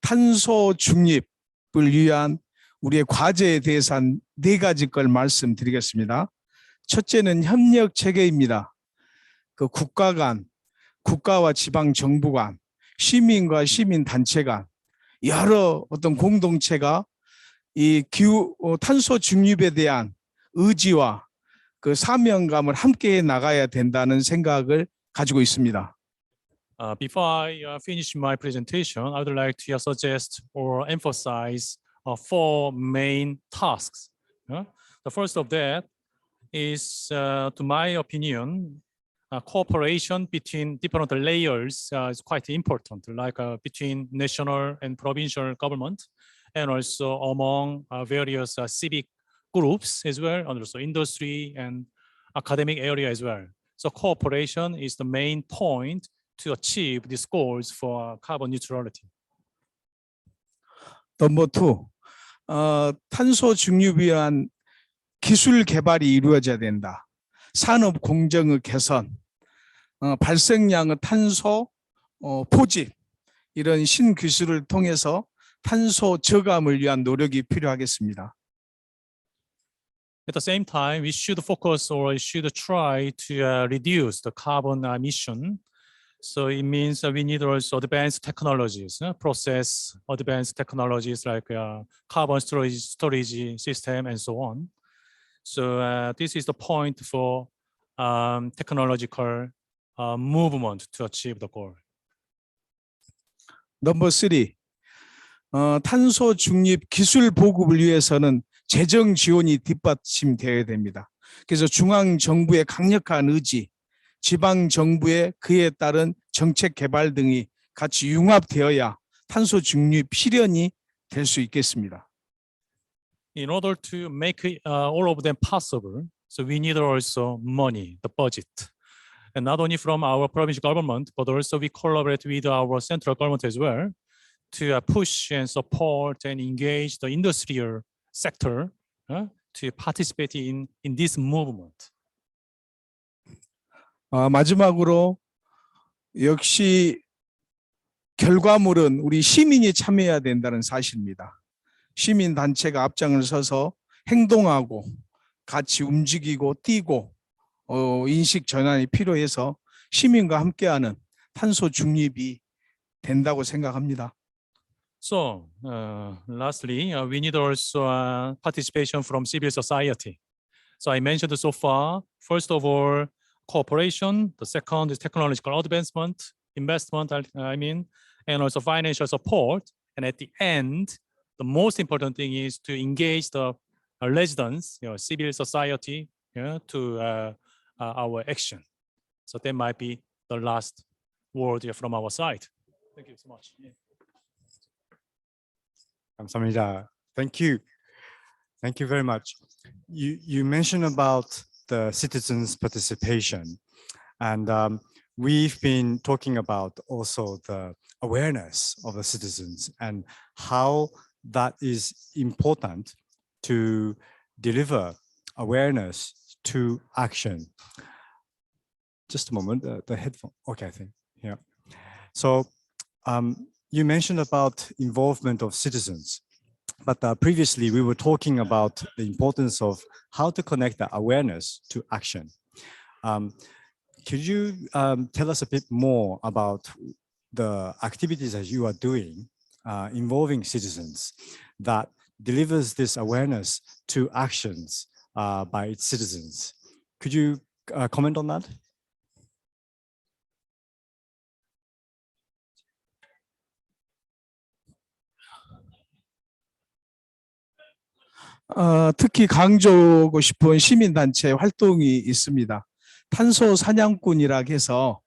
탄소 중립을 위한 우리의 과제에 대해서 한 4가지 걸 말씀드리겠습니다. 첫째는 협력 체계입니다. 그 국가 간, 국가와 지방 정부 간, 시민과 시민 단체 간 여러 어떤 공동체가 이 탄소 중립에 대한 의지와 그 사명감을 함께 나가야 된다는 생각을 가지고 있습니다. Before I finish my presentation, I would like to suggest or emphasize 4 main tasks. The first of that is, to my opinion, cooperation between different layers is quite important, like between national and provincial government, and also among various civic groups as well, and also industry and academic area as well. So cooperation is the main point to achieve these goals for carbon neutrality. Number 2, 탄소 중립을 위한 기술 개발이 이루어져야 된다. 산업 공정의 개선, 발생량의 탄소 포집, 이런 신기술을 통해서 탄소 저감을 위한 노력이 필요하겠습니다. At the same time, we should focus or we should try to reduce the carbon emission. So it means we need also advanced technologies, process advanced technologies like carbon storage system and so on. So this is the point for technological movement to achieve the goal. Number 3, 탄소 중립 기술 보급을 위해서는 재정 지원이 뒷받침되어야 됩니다. 그래서 중앙 정부의 강력한 의지, 지방 정부의 그에 따른 정책 개발 등이 같이 융합되어야 탄소 중립 실현이 될 수 있겠습니다. In order to make all of them possible, so we need also money, the budget. And not only from our provincial government, but also we collaborate with our central government as well to push and support and engage the industrial sector to participate in this movement. 마지막으로 역시 결과물은 우리 시민이 참여해야 된다는 사실입니다. 시민 단체가 앞장을 서서 행동하고 같이 움직이고 뛰고 인식 전환이 필요해서 시민과 함께하는 탄소 중립이 된다고 생각합니다. So, lastly, we need also participation from civil society. So I mentioned so far, first of all, cooperation. The second is technological advancement, investment, and also financial support. And at the end, the most important thing is to engage the residents, civil society, to our action. So that might be the last word from our side. Thank you so much. 감사합니다. Thank you. Thank you very much. You mentioned about the citizens' participation, and we've been talking about also the awareness of the citizens and how that is important to deliver awareness to action. Just a moment, the headphone. Okay, I think, yeah. So you mentioned about involvement of citizens, but previously we were talking about the importance of how to connect the awareness to action. Could you tell us a bit more about the activities that you are doing involving citizens that delivers this awareness to actions by its citizens? Could you comment on that? 특히 강조하고 싶은 시민단체 활동이 있습니다. 탄소 사냥꾼이라 해서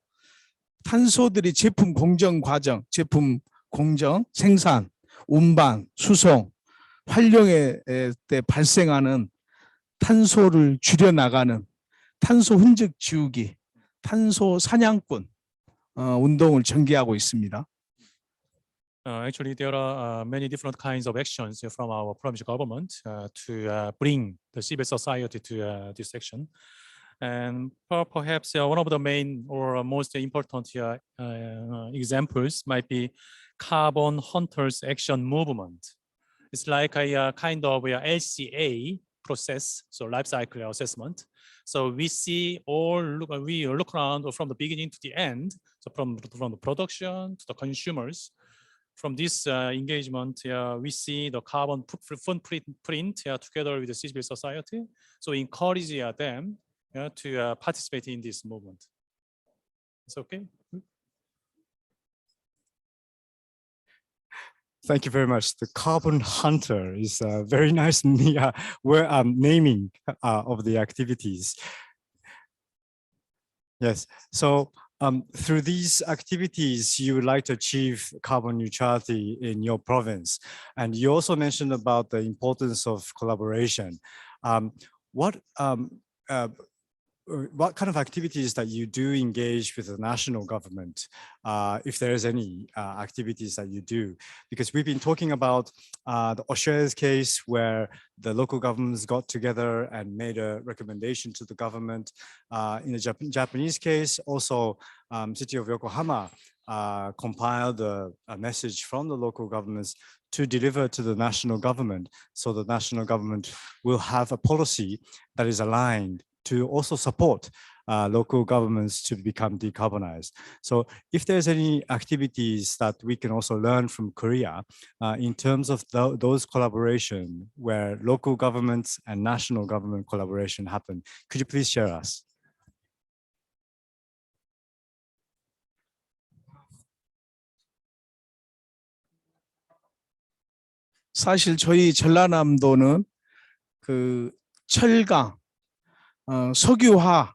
탄소들이 제품 공정 과정, 제품 공정, 생산, 운반, 수송, 활용에 때 발생하는 탄소를 줄여나가는 탄소 흔적 지우기, 탄소 사냥꾼 운동을 전개하고 있습니다. Actually, there are many different kinds of actions from our provincial government to bring the civil society to this action. And perhaps one of the main or most important examples might be Carbon Hunters Action Movement. It's like a kind of LCA process, so life cycle assessment. So we look around from the beginning to the end, so from the production to the consumers. From this engagement, we see the carbon footprint together with the civil society. So encourage them to participate in this movement. It's okay? Thank you very much. The Carbon Hunter is a very nice naming of the activities. Yes, so through these activities, you would like to achieve carbon neutrality in your province. And you also mentioned about the importance of collaboration. What kind of activities that you do engage with the national government, if there is any activities that you do? Because we've been talking about the Australia's case where the local governments got together and made a recommendation to the government. In the Japanese case, also city of Yokohama compiled a message from the local governments to deliver to the national government. So the national government will have a policy that is aligned to also support local governments to become decarbonized. So if there's any activities that we can also learn from Korea in terms of those collaboration where local governments and national government collaboration happen, could you please share us? 사실 저희 전라남도는 그 철강, 석유화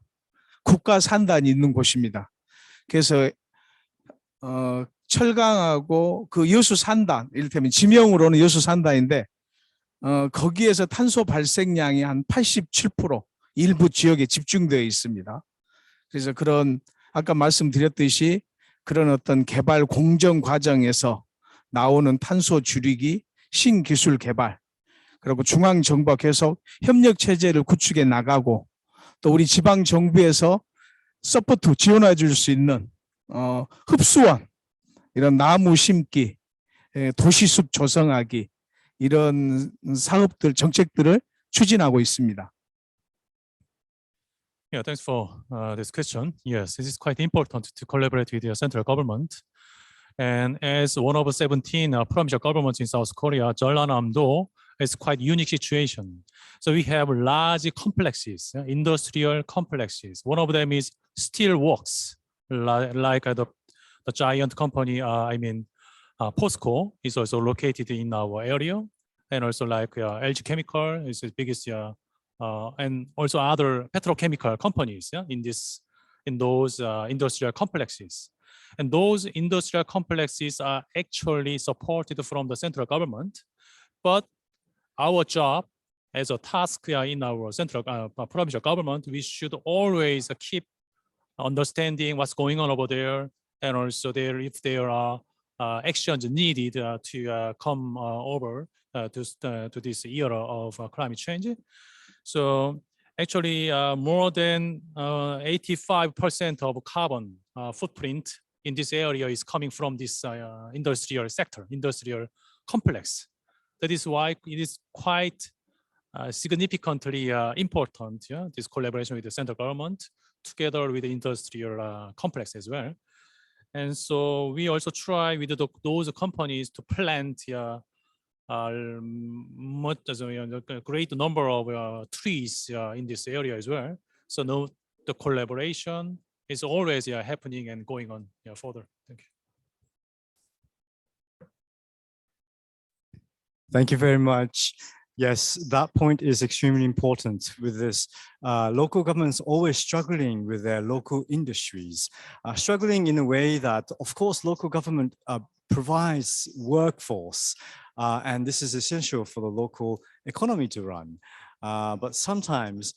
국가 산단이 있는 곳입니다. 그래서 철강하고 그 여수 산단, 이를테면 지명으로는 여수 산단인데 거기에서 탄소 발생량이 한 87% 일부 지역에 집중되어 있습니다. 그래서 그런 아까 말씀드렸듯이 그런 어떤 개발 공정 과정에서 나오는 탄소 줄이기, 신기술 개발, 그리고 중앙정부와 계속 협력 체제를 구축해 나가고 또 우리 지방 정부에서 서포트 지원해 줄 수 있는 흡수원, 이런 나무 심기, 도시숲 조성하기, 이런 사업들, 정책들을 추진하고 있습니다. Yeah, thanks for this question. Yes, this is quite important to collaborate with the central government. And as one of 17 provincial governments in South Korea, Jeollanam-do is quite unique situation. So we have large complexes, industrial complexes. One of them is steel works, like the giant company, POSCO is also located in our area. And also like LG Chemical is the biggest, and also other petrochemical companies in those industrial complexes. And those industrial complexes are actually supported from the central government. But our job as a task in our central provincial government, we should always keep understanding what's going on over there, and also if there are actions needed to come over to this era of climate change. So actually more than 85% of carbon footprint in this area is coming from this industrial sector, industrial complex. That is why it is quite significantly important, this collaboration with the central government together with the industrial complex as well. And so we also try with those companies to plant a great number of trees in this area as well. So now the collaboration is always happening and going on further. Thank you. Thank you very much. Yes, that point is extremely important with this. Local governments always struggling with their local industries, struggling in a way that, of course, local government provides workforce, and this is essential for the local economy to run. But sometimes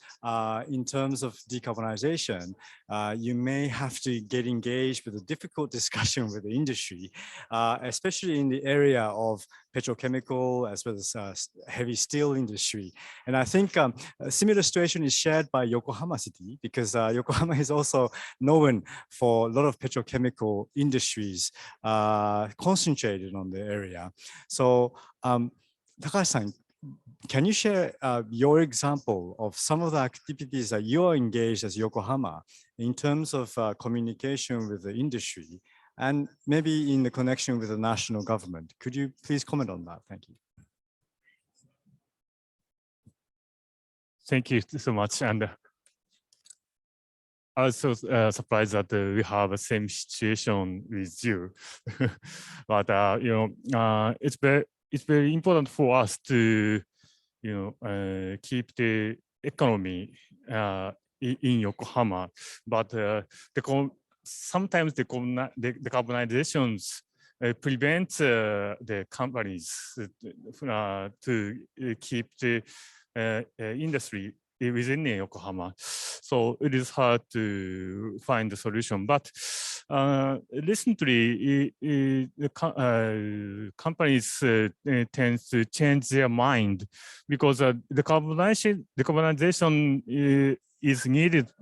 in terms of decarbonization, you may have to get engaged with a difficult discussion with the industry, especially in the area of petrochemical as well as heavy steel industry. And I think a similar situation is shared by Yokohama City, because Yokohama is also known for a lot of petrochemical industries concentrated on the area. So Takashi-san, can you share your example of some of the activities that you are engaged as Yokohama in terms of communication with the industry and maybe in the connection with the national government? Could you please comment on that? Thank you. Thank you so much. And I was so surprised that we have the same situation with you. But it's very important for us to keep the economy in Yokohama, but sometimes the decarbonizations prevent the companies to keep the industry within Yokohama. So it is hard to find a solution. But recently, companies tend to change their mind, because the decarbonization is needed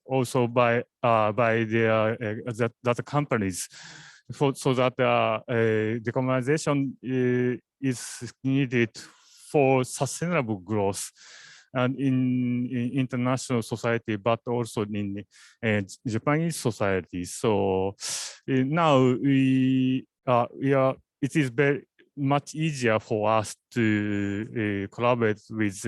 also by their that companies, so that decarbonization is needed for sustainable growth and in international society, but also in Japanese society. So now it is very much easier for us to collaborate with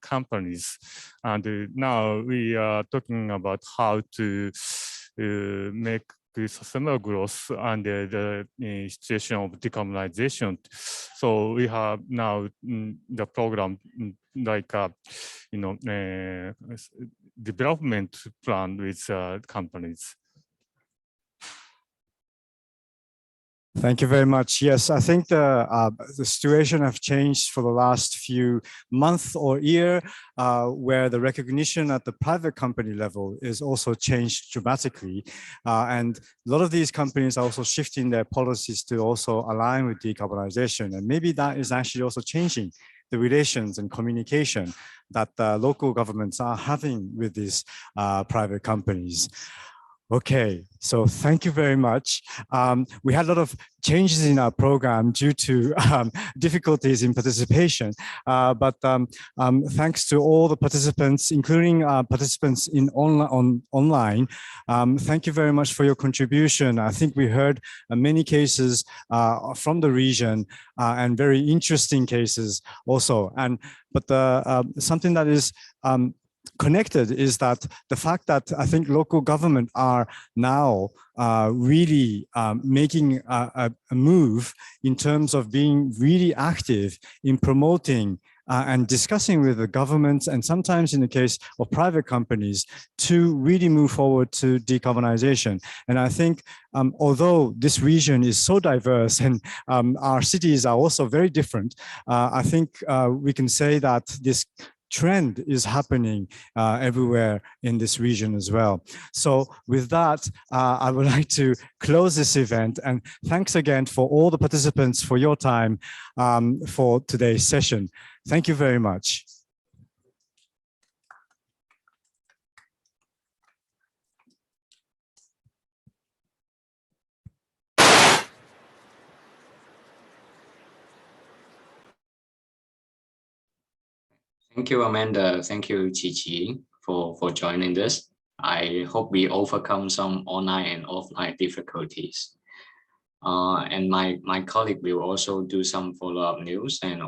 companies, and now we are talking about how to make sustainable growth under the situation of decarbonization. So we have now the program like development plan with companies. Thank you very much. Yes, I think the situation have changed for the last few months or year, where the recognition at the private company level is also changed dramatically. And a lot of these companies are also shifting their policies to also align with decarbonization. And maybe that is actually also changing the relations and communication that local governments are having with these private companies. Okay, so thank you very much. We had a lot of changes in our program due to difficulties in participation, but thanks to all the participants, including participants in online, thank you very much for your contribution. I think we heard many cases from the region and very interesting cases also. But something that is connected is that the fact that I think local government are now really making a move in terms of being really active in promoting and discussing with the governments, and sometimes in the case of private companies, to really move forward to decarbonization. And I think although this region is so diverse and our cities are also very different, I think we can say that this trend is happening everywhere in this region as well. So with that, I would like to close this event, and thanks again for all the participants for your time for today's session. Thank you very much. Thank you, Amanda. Thank you, Chi for joining this. I hope we overcome some online and offline difficulties. And my colleague will also do some follow-up news and